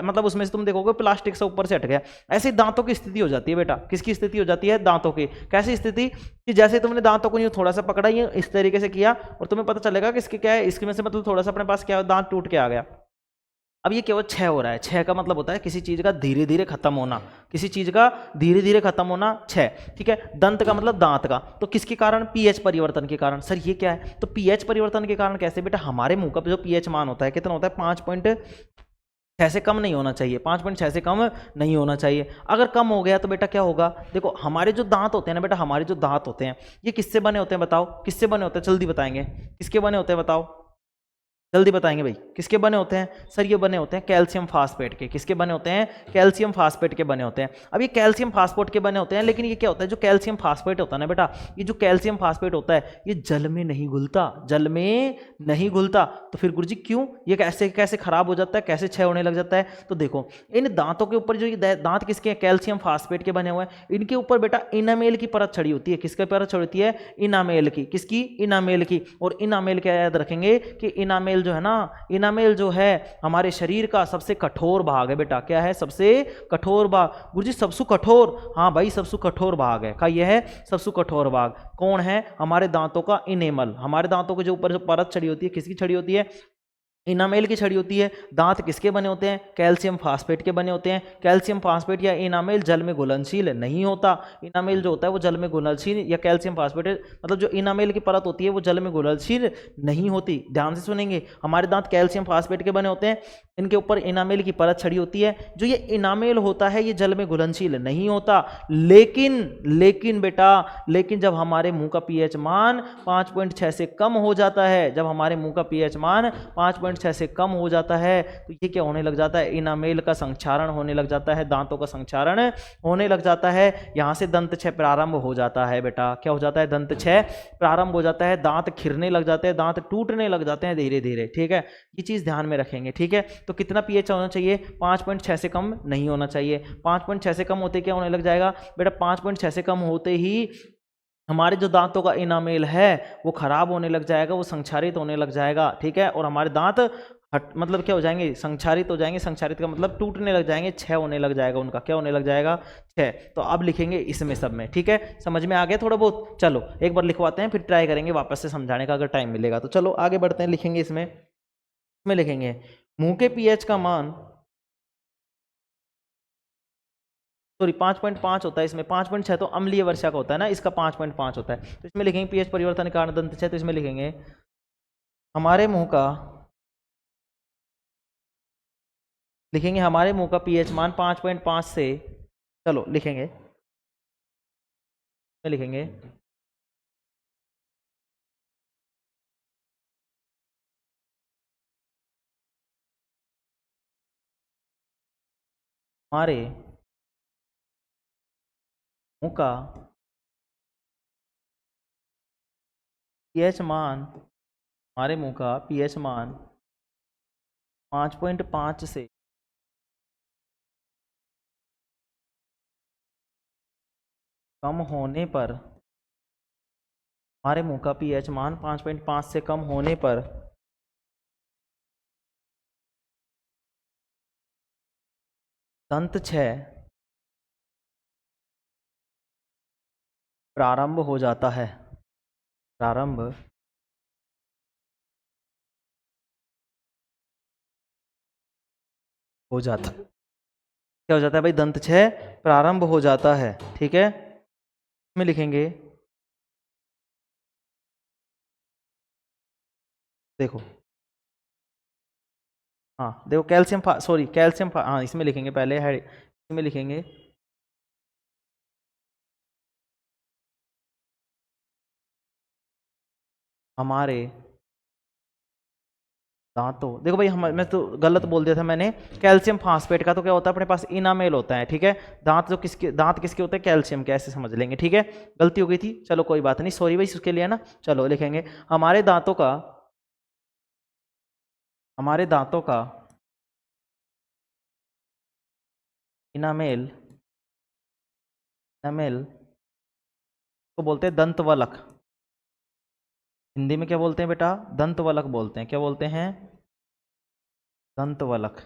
मतलब उसमें से तुम देखोगे प्लास्टिक से ऊपर से हट गया। ऐसे दांतों की स्थिति हो जाती है बेटा, किसकी स्थिति हो जाती है, दांतों की। कैसी स्थिति कि जैसे तुमने दांतों को यूं थोड़ा सा पकड़ा, ये इस तरीके से किया और तुम्हें पता चलेगा कि इसके क्या है, इसके में से मतलब थोड़ा सा अपने पास क्या दांत टूट के आ गया। अब ये केवल क्षय हो रहा है, क्षय का मतलब होता है किसी चीज का धीरे धीरे खत्म होना, किसी चीज का धीरे धीरे खत्म होना, क्षय, ठीक है। दंत का मतलब दांत का, तो किसके कारण, पीएच परिवर्तन के कारण। सर ये क्या है, तो पीएच परिवर्तन के कारण कैसे बेटा, हमारे मुंह का जो पीएच मान होता है कितना होता है, 5.6 से कम नहीं होना चाहिए, 5.6 से कम नहीं होना चाहिए। अगर कम हो गया तो बेटा क्या होगा, देखो हमारे जो दांत होते हैं ना बेटा, हमारे जो दांत होते हैं ये किससे बने होते हैं बताओ, किससे बने होते हैं, जल्दी बताएंगे, किसके बने होते हैं बताओ, जल्दी बताएंगे भाई, किसके बने होते हैं। सर ये बने होते हैं कैल्शियम फास्फेट के, किसके बने होते हैं, कैल्शियम फास्फेट के बने होते हैं। अब ये कैल्शियम फास्फेट के बने होते हैं, लेकिन ये क्या होता है, जो कैल्शियम फास्फेट होता है ना बेटा, ये जो कैल्शियम फास्फेट होता है ये जल में नहीं घुलता, जल में नहीं घुलता। तो फिर गुरुजी क्यों, ये कैसे कैसे खराब हो जाता है, कैसे क्षय होने लग जाता है। तो देखो इन दांतों के ऊपर जो ये दांत किसके हैं, कैल्शियम फास्फेट के बने हुए हैं, इनके ऊपर बेटा इनामेल की परत चढ़ी होती है, किसकी परत चढ़ी होती है, इनामेल की, किसकी, इनामेल की। और इनामेल क्या याद रखेंगे कि इनामेल जो है ना, इनामेल जो है हमारे शरीर का सबसे कठोर भाग है बेटा, क्या है, सबसे कठोर भाग। गुरुजी सबसे कठोर, हाँ भाई सबसे कठोर भाग है, का यह है सबसे कठोर भाग। कौन है, हमारे दांतों का इनेमल, हमारे दांतों के जो ऊपर जो परत चढ़ी होती है किसकी चढ़ी होती है, इनामेल की छड़ी होती है। दांत किसके बने होते हैं, कैल्शियम फास्फेट के बने होते हैं। कैल्शियम फास्फेट या इनामेल जल में घुलनशील नहीं होता, इनामेल जो होता है वो जल में घुलनशील, या कैल्शियम फास्फेट मतलब जो इनामेल की परत होती है वो जल में घुलनशील नहीं होती। ध्यान से सुनेंगे, हमारे दांत कैल्शियम फास्फेट के बने होते हैं, इनके ऊपर इनामेल की परत छड़ी होती है। जो ये इनामेल होता है ये जल में घुलनशील नहीं होता, लेकिन लेकिन बेटा, लेकिन जब हमारे मुंह का पीएच मान 5.6 से कम हो जाता है, जब हमारे मुंह का पीएच मान 5.6 से कम हो जाता है तो ये क्या होने लग जाता है, इनामेल का संक्षारण होने लग जाता है, दांतों का संक्षारण होने लग जाता है। यहां से दंत क्षय प्रारंभ हो जाता है बेटा, क्या हो जाता है, दंत क्षय प्रारंभ हो जाता है, दांत खिरने लग जाते हैं, दांत टूटने लग जाते हैं धीरे धीरे, ठीक है। ये चीज ध्यान में रखेंगे, ठीक है। तो कितना पीएच होना चाहिए, 5.6 से कम नहीं होना चाहिए। 5.6 से कम होते क्या होने लग जाएगा बेटा, 5.6 से कम होते ही हमारे जो दांतों का इनामेल है वो खराब होने लग जाएगा, वो संक्षारित होने लग जाएगा, ठीक है। और हमारे दांत मतलब क्या हो जाएंगे, संक्षारित हो जाएंगे, संक्षारित का मतलब टूटने लग जाएंगे, क्षय होने लग जाएगा उनका, क्या होने लग जाएगा, क्षय। तो अब लिखेंगे इसमें सब में, ठीक है। समझ में आ गया थोड़ा बहुत, चलो एक बार लिखवाते हैं फिर ट्राई करेंगे वापस से समझाने का अगर टाइम मिलेगा तो। चलो आगे बढ़ते हैं, लिखेंगे इसमें लिखेंगे मुंह के पीएच का मान, सॉरी 5.5 होता है इसमें, 5.6 तो अम्लीय वर्षा का होता है ना, इसका 5.5 होता है। तो इसमें लिखेंगे पीएच परिवर्तन के कारण दंत क्षय, तो इसमें लिखेंगे हमारे मुंह का, लिखेंगे हमारे मुंह का पीएच मान 5.5 से, चलो लिखेंगे, लिखेंगे हमारे मुंह का पीएच मान, हमारे मुंह का पीएच मान 5.5 से कम होने पर, हमारे मुंह का पीएच मान 5.5 से कम होने पर दंत क्षय प्रारंभ हो जाता है। प्रारंभ हो जाता, क्या हो जाता है भाई? दंत क्षय प्रारंभ हो जाता है। ठीक है, इसमें लिखेंगे, देखो, हाँ देखो, कैल्शियम सॉरी कैल्शियम, हाँ इसमें लिखेंगे पहले है, इसमें लिखेंगे हमारे दांतों, देखो भाई हम, मैं तो गलत बोल दिया था मैंने, कैल्शियम फास्फेट का तो क्या होता है अपने पास इनामेल होता है। ठीक है, दांत जो किसके, दांत किसके होते हैं? कैल्शियम के, ऐसे समझ लेंगे। ठीक है, गलती हो गई थी, चलो कोई बात नहीं, सॉरी भाई उसके लिए ना। चलो लिखेंगे हमारे दांतों का, हमारे दांतों का इनामेल, इनामेल को बोलते हैं दंतवलक। हिंदी में क्या बोलते हैं बेटा? दंतवलक बोलते हैं। क्या बोलते हैं? दंतवलक।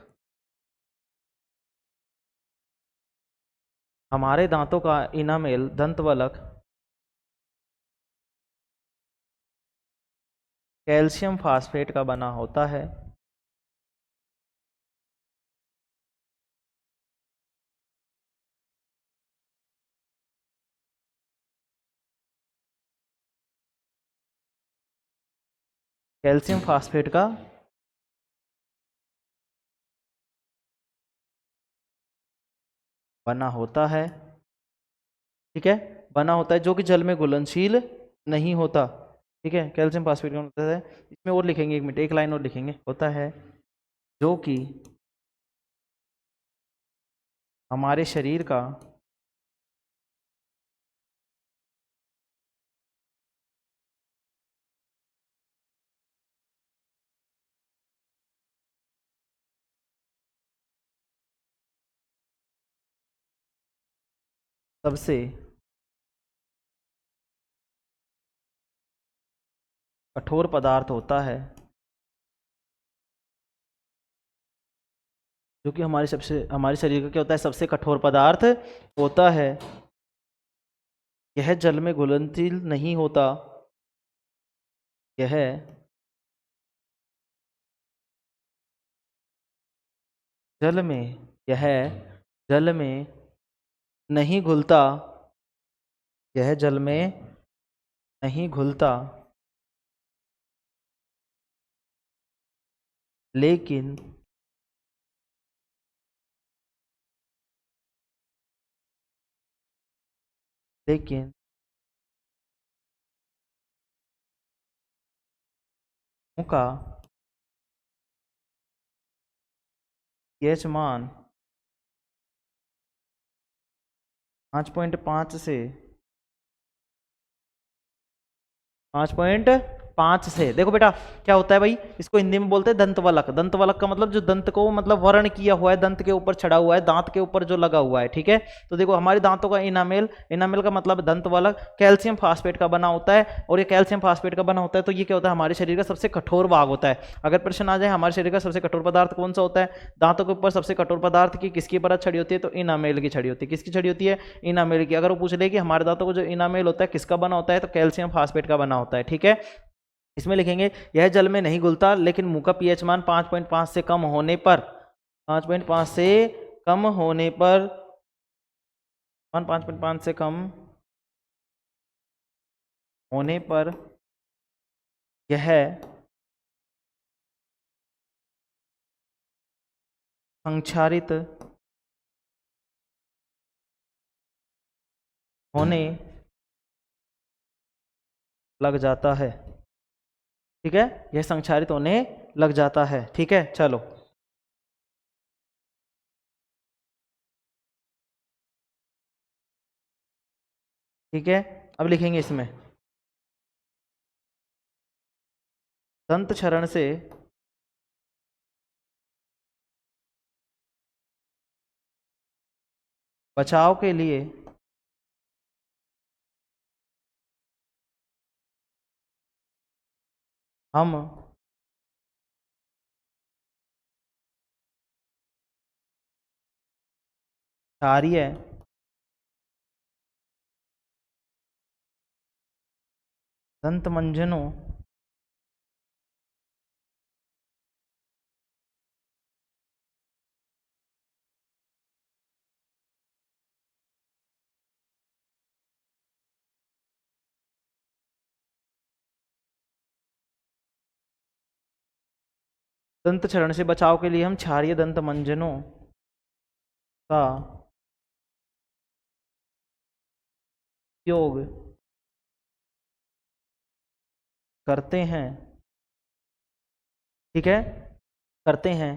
हमारे दांतों का इनामेल दंतवलक कैल्शियम फास्फेट का बना होता है। कैल्शियम फास्फेट का बना होता है। ठीक है, बना होता है, जो कि जल में घुलनशील नहीं होता। ठीक है, कैल्शियम फास्फेट का होता है, इसमें और लिखेंगे, एक मिनट, एक लाइन और लिखेंगे, होता है जो कि हमारे शरीर का सबसे कठोर पदार्थ होता है, जो कि हमारे सबसे, हमारे शरीर का क्या होता है? सबसे कठोर पदार्थ होता है। यह जल में घुलनशील नहीं होता। यह जल में, यह जल में नहीं घुलता। यह जल में नहीं घुलता, लेकिन लेकिन मुंह का पीएच मान 5.5 से 5.5 से, देखो बेटा क्या होता है भाई, इसको हिंदी में बोलते हैं दंतवलक। दंतवलक का मतलब जो दंत को मतलब वर्ण किया हुआ है, दंत के ऊपर चढ़ा हुआ है, दांत के ऊपर जो लगा हुआ है। ठीक है, तो देखो हमारे दांतों का इनामेल, इनामेल का मतलब दंतवलक कैल्शियम फास्फेट का बना होता है, और ये कैल्शियम फास्फेट का बना होता है, तो ये क्या होता है? हमारे शरीर का सबसे कठोर भाग होता है। अगर प्रश्न आ जाए हमारे शरीर का सबसे कठोर पदार्थ कौन सा होता है, दांतों के ऊपर सबसे कठोर पदार्थ की किसकी परत छड़ी होती है? तो इनामेल की छड़ी होती है। किसकी छड़ी होती है? इनामेल की। अगर वो पूछ ले कि हमारे दांतों को जो इनामेल होता है किसका बना होता है, तो कैल्शियम फास्फेट का बना होता है। ठीक है, इसमें लिखेंगे यह जल में नहीं घुलता, लेकिन मुंह का पीएच मान 5.5 से कम होने पर, 5.5 से कम होने पर, 5.5 से कम होने पर यह संक्षारित होने लग जाता है। ठीक है, यह संक्षारित होने लग जाता है। ठीक है, चलो ठीक है, अब लिखेंगे इसमें दंत क्षरण से बचाव के लिए हम क्षारीय दंत मंजनों दंत क्षरण से बचाव के लिए हम क्षारीय दंत मंजनों का उपयोग करते हैं, ठीक है, करते हैं,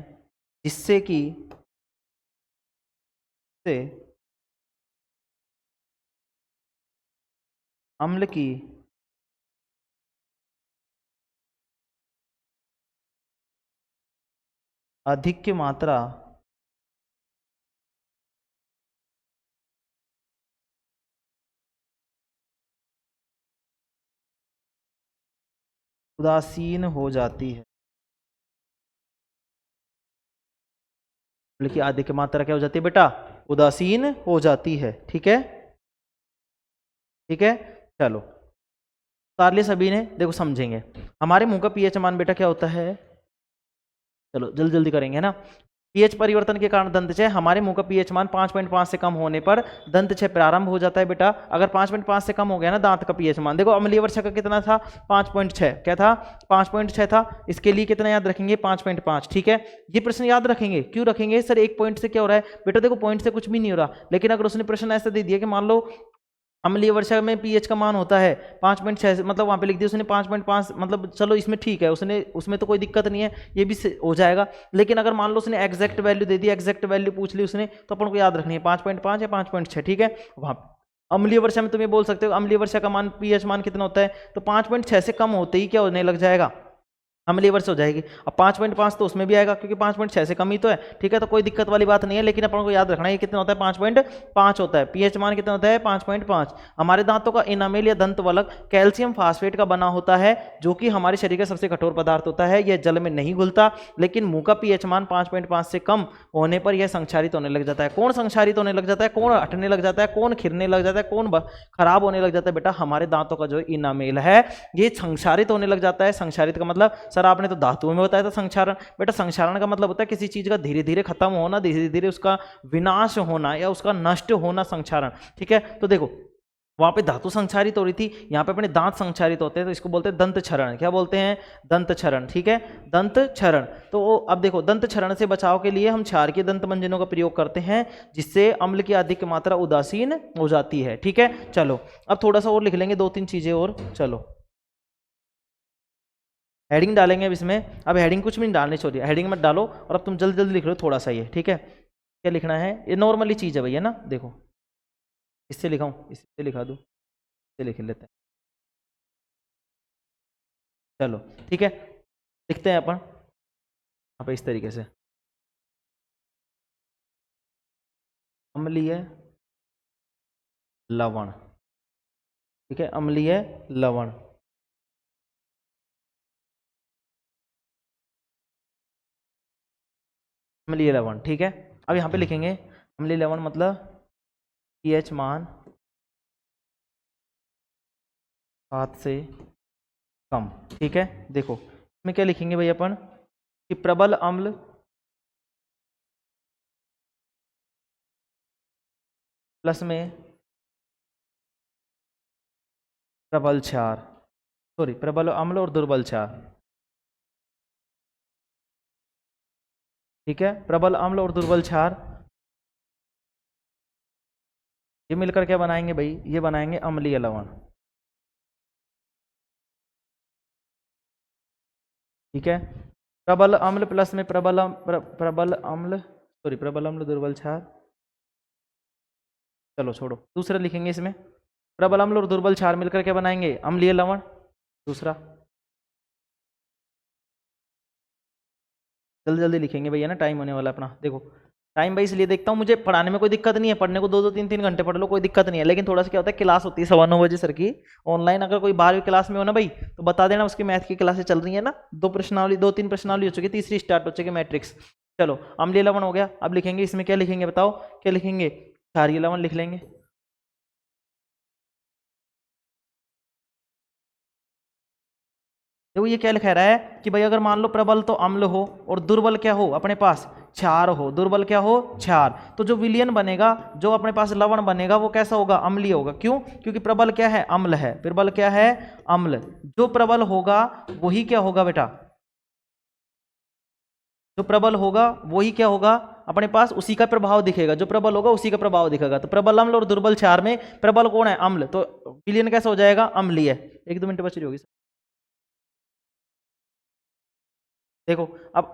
जिससे कि से अम्ल की अधिक मात्रा उदासीन हो जाती है। अम्ल की अधिक मात्रा क्या हो जाती है बेटा? उदासीन हो जाती है। ठीक है, ठीक है, चलो तारले सभी ने देखो समझेंगे। हमारे मुंह का पीएच मान बेटा क्या होता है, चलो जल्दी जल्दी करेंगे ना। पीएच परिवर्तन के कारण दंतक्षय, हमारे मुंह का पीएच मान 5.5 से कम होने पर दंतक्षय प्रारंभ हो जाता है बेटा। अगर 5.5 से कम हो गया ना दांत का पीएच मान, देखो अम्लीय वर्षा का कितना था 5.6, क्या था 5.6 था, इसके लिए कितना याद रखेंगे 5.5। ठीक है, ये प्रश्न याद रखेंगे। क्यों रखेंगे सर, एक पॉइंट से क्या हो रहा है बेटा, देखो पॉइंट से कुछ भी नहीं हो रहा, लेकिन अगर उसने प्रश्न ऐसा दे दिया कि मान लो अम्लीय वर्षा में पीएच का मान होता है 5.6, मतलब वहां पे लिख दिया उसने 5.5, मतलब चलो इसमें ठीक है, उसने उसमें तो कोई दिक्कत नहीं है, ये भी हो जाएगा। लेकिन अगर मान लो उसने एग्जैक्ट वैल्यू दे दी, एग्जैक्ट वैल्यू पूछ ली उसने, तो अपन को याद रखनी है 5.5 या 5.6। ठीक है, वहां अम्लीय वर्षा में तुम ये बोल सकते हो अम्लीय वर्षा का मान पीएच मान कितना होता है, तो 5.6 से कम होते ही क्या होने लग जाएगा, अम्लीय वर्षा हो जाएगी। अब 5.5 तो उसमें भी आएगा क्योंकि 5.6 से कम ही तो है। ठीक है, तो कोई दिक्कत वाली बात नहीं है, लेकिन अपन को याद रखना है ये कितना होता है 5.5 होता है, पीएच मान कितना होता है 5.5। हमारे दांतों का इनामेल या दंत वलक कैल्शियम फास्फेट का बना होता है, जो कि हमारे शरीर का सबसे कठोर पदार्थ होता है। यह जल में नहीं घुलता, लेकिन मुंह का पीएच मान 5.5 से कम होने पर यह संक्षारित होने लग जाता है। कौन संक्षारित होने लग जाता है, कौन हटने लग जाता है, कौन खिरने लग जाता है, कौन खराब होने लग जाता है बेटा, हमारे दांतों का जो इनामेल है ये संक्षारित होने लग जाता है। संक्षारित का मतलब सर आपने तो धातुओं में बताया था संक्षारण, बेटा संक्षारण का मतलब होता है किसी चीज का धीरे धीरे खत्म होना, धीरे धीरे उसका विनाश होना या उसका नष्ट होना, संक्षारण। ठीक है, तो देखो वहां पे धातु संक्षारित हो रही थी, यहाँ पे अपने दांत संक्षारित होते हैं, तो इसको बोलते हैं दंत क्षरण। क्या बोलते हैं, दंत क्षरण। ठीक है, दंत क्षरण। तो अब देखो दंत क्षरण से बचाव के लिए हम क्षार के दंत मंजनों का प्रयोग करते हैं, जिससे अम्ल की अधिक मात्रा उदासीन हो जाती है। ठीक है, चलो अब थोड़ा सा और लिख लेंगे, 2-3 चीजें और। चलो हेडिंग डालेंगे अब इसमें। अब हेडिंग कुछ भी नहीं डालनी चाहिए, हेडिंग मत डालो, और अब तुम जल्दी जल्दी लिख लो थोड़ा सा ये। ठीक है, क्या लिखना है, ये नॉर्मली चीज़ है भैया ना, देखो इससे लिखाऊं, इससे लिखा दूं, इससे लिख लेते हैं। चलो ठीक है, लिखते हैं अपन यहाँ पे इस तरीके से, अम्लीय लवण। ठीक है, अम्लीय लवण, अम्लीय लवण। ठीक है, अब यहाँ पे लिखेंगे अम्लीय लवण मतलब पीएच मान 7 से कम। ठीक है, देखो इसमें क्या लिखेंगे भाई अपन कि प्रबल अम्ल प्लस में प्रबल क्षार, सॉरी प्रबल अम्ल और दुर्बल क्षार। ठीक है, प्रबल अम्ल और दुर्बल क्षार ये मिलकर क्या बनाएंगे भाई, ये बनाएंगे अम्लीय लवण। ठीक है, प्रबल अम्ल प्लस में प्रबल अम्ल, सॉरी प्रबल अम्ल दुर्बल क्षार, चलो छोड़ो दूसरा लिखेंगे इसमें, प्रबल अम्ल और दुर्बल क्षार मिलकर क्या बनाएंगे? अम्लीय लवण। दूसरा, जल्दी जल्दी लिखेंगे भैया ना, टाइम होने वाला अपना। देखो टाइम भाई इसलिए देखता हूँ, मुझे पढ़ाने में कोई दिक्कत नहीं है, पढ़ने को 2-2 3-3 घंटे पढ़ लो, कोई दिक्कत नहीं है, लेकिन थोड़ा सा क्या होता है, क्लास होती है 9:15 बजे सर की ऑनलाइन। अगर कोई 12वीं क्लास में हो ना भाई तो बता देना, उसकी मैथ की क्लासेस चल रही है ना, 2-3 प्रश्नावली हो चुकी, तीसरी स्टार्ट हो चुकी मैट्रिक्स। चलो अम्लीय लवण हो गया, अब लिखेंगे इसमें क्या लिखेंगे बताओ, क्या लिखेंगे? क्षारीय लवण लिख लेंगे। देखो ये क्या लिखा रहा है कि भाई अगर मान लो प्रबल तो अम्ल हो और दुर्बल क्या हो अपने पास? क्षार हो। दुर्बल क्या हो? क्षार। तो जो विलयन बनेगा, जो अपने पास लवण बनेगा वो कैसा होगा? अम्लीय होगा। क्यों? क्योंकि प्रबल क्या है? अम्ल है। प्रबल क्या है? अम्ल। जो प्रबल होगा वही क्या होगा बेटा? जो प्रबल होगा वही क्या होगा अपने पास? उसी का प्रभाव दिखेगा। जो प्रबल होगा उसी का प्रभाव दिखेगा। तो प्रबल अम्ल और दुर्बल क्षार में प्रबल कौन है? अम्ल। तो विलयन कैसा हो जाएगा? अम्लीय। 1-2 मिनट बच रही होगी। देखो अब,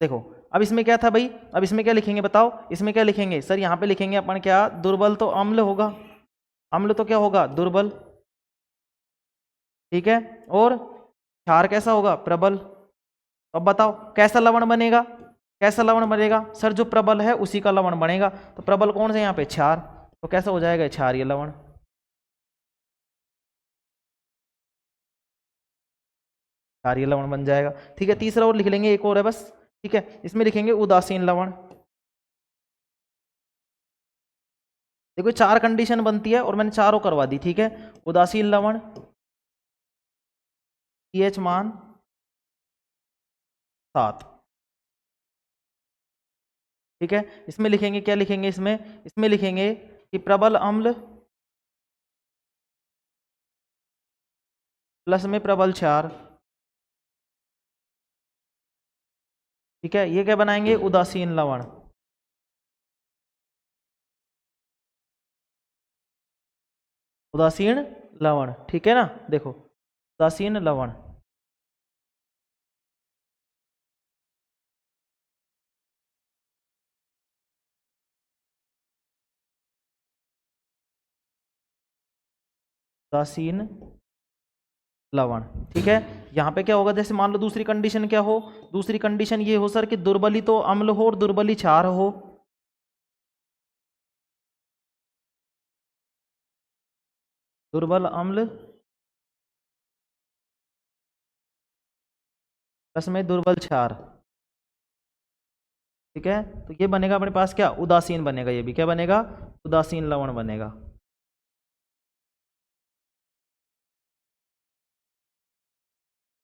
देखो अब इसमें क्या था भाई, अब इसमें क्या लिखेंगे बताओ? इसमें क्या लिखेंगे सर? यहाँ पे लिखेंगे अपन क्या? दुर्बल तो अम्ल होगा, अम्ल तो क्या होगा? दुर्बल, ठीक है। और क्षार कैसा होगा? प्रबल। अब बताओ कैसा लवण बनेगा? कैसा लवण बनेगा सर? जो प्रबल है उसी का लवण बनेगा। तो प्रबल कौन सा यहाँ पे? क्षार। तो कैसा हो जाएगा? क्षारीय लवण। क्षारीय लवण बन जाएगा, ठीक है। तीसरा और लिख लेंगे, एक और है बस, ठीक है। इसमें लिखेंगे उदासीन लवण। देखो 4 कंडीशन बनती है और मैंने चारों करवा दी, ठीक है। उदासीन लवण, पीएच मान 7, ठीक है। इसमें लिखेंगे, क्या लिखेंगे इसमें? इसमें लिखेंगे कि प्रबल अम्ल प्लस में प्रबल क्षार, ठीक है। ये क्या बनाएंगे? उदासीन लवण। उदासीन लवण, ठीक है ना। देखो उदासीन लवण, उदासीन लवण, ठीक है। यहाँ पे क्या होगा? जैसे मान लो दूसरी कंडीशन क्या हो? दूसरी कंडीशन ये हो सर कि दुर्बली तो अम्ल हो और दुर्बली क्षार हो। दुर्बल अम्ल प्लस में दुर्बल क्षार, ठीक है। तो ये बनेगा अपने पास क्या? उदासीन बनेगा। ये भी क्या बनेगा? उदासीन लवण बनेगा।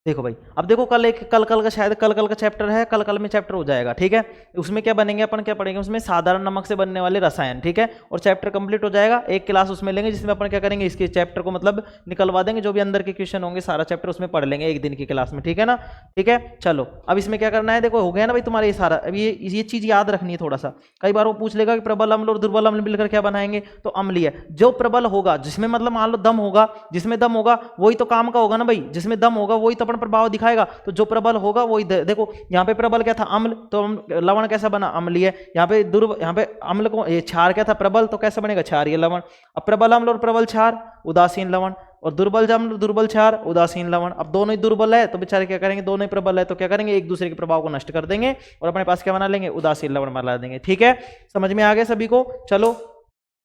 देखो भाई अब देखो, कल एक कल का शायद कल का चैप्टर है, कल में चैप्टर हो जाएगा, ठीक है। उसमें क्या बनेंगे अपन? क्या पढ़ेंगे उसमें? साधारण नमक से बनने वाले रसायन, ठीक है। और चैप्टर कंप्लीट हो जाएगा। एक क्लास उसमें लेंगे जिसमें अपन क्या करेंगे? इसके चैप्टर को मतलब निकलवा देंगे, जो भी अंदर के क्वेश्चन होंगे सारा चैप्टर उसमें पढ़ लेंगे एक दिन की क्लास में, ठीक है ना। ठीक है, चलो अब इसमें क्या करना है? देखो हो गया ना भाई तुम्हारा ये सारा। अब ये चीज याद रखनी है थोड़ा सा, कई बार वो पूछ लेगा कि प्रबल अम्ल और दुर्बल अम्ल मिलकर क्या बनाएंगे? तो अम्लीय। जो प्रबल होगा, जिसमें मतलब मान लो दम होगा, जिसमें दम होगा वही तो काम का होगा ना भाई। जिसमें दम होगा वही तो अपन प्रभाव दिखाएगा। तो जो प्रबल होगा वही देखो यहाँ पे प्रबल क्या था? अम्ल। तो लवण कैसा बना? अम्लीय। यहाँ पे यहाँ पे अम्ल को, ये क्षार क्या था? प्रबल। तो कैसे बनेगा? क्षारीय लवण। अब प्रबल अम्ल और प्रबल क्षार उदासीन लवण, और दुर्बल अम्ल दुर्बल क्षार उदासीन लवण। अब दोनों ही दुर्बल है तो बेचारे क्या करेंगे? दोनों ही प्रबल है तो क्या करेंगे? एक दूसरे के प्रभाव को नष्ट कर देंगे और अपने पास क्या बना लेंगे? उदासीन लवण बना देंगे, ठीक है। समझ में आ गया सभी को? चलो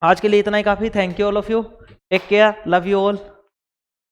आज के लिए इतना ही काफी। Thank you all of you, take care, love you all.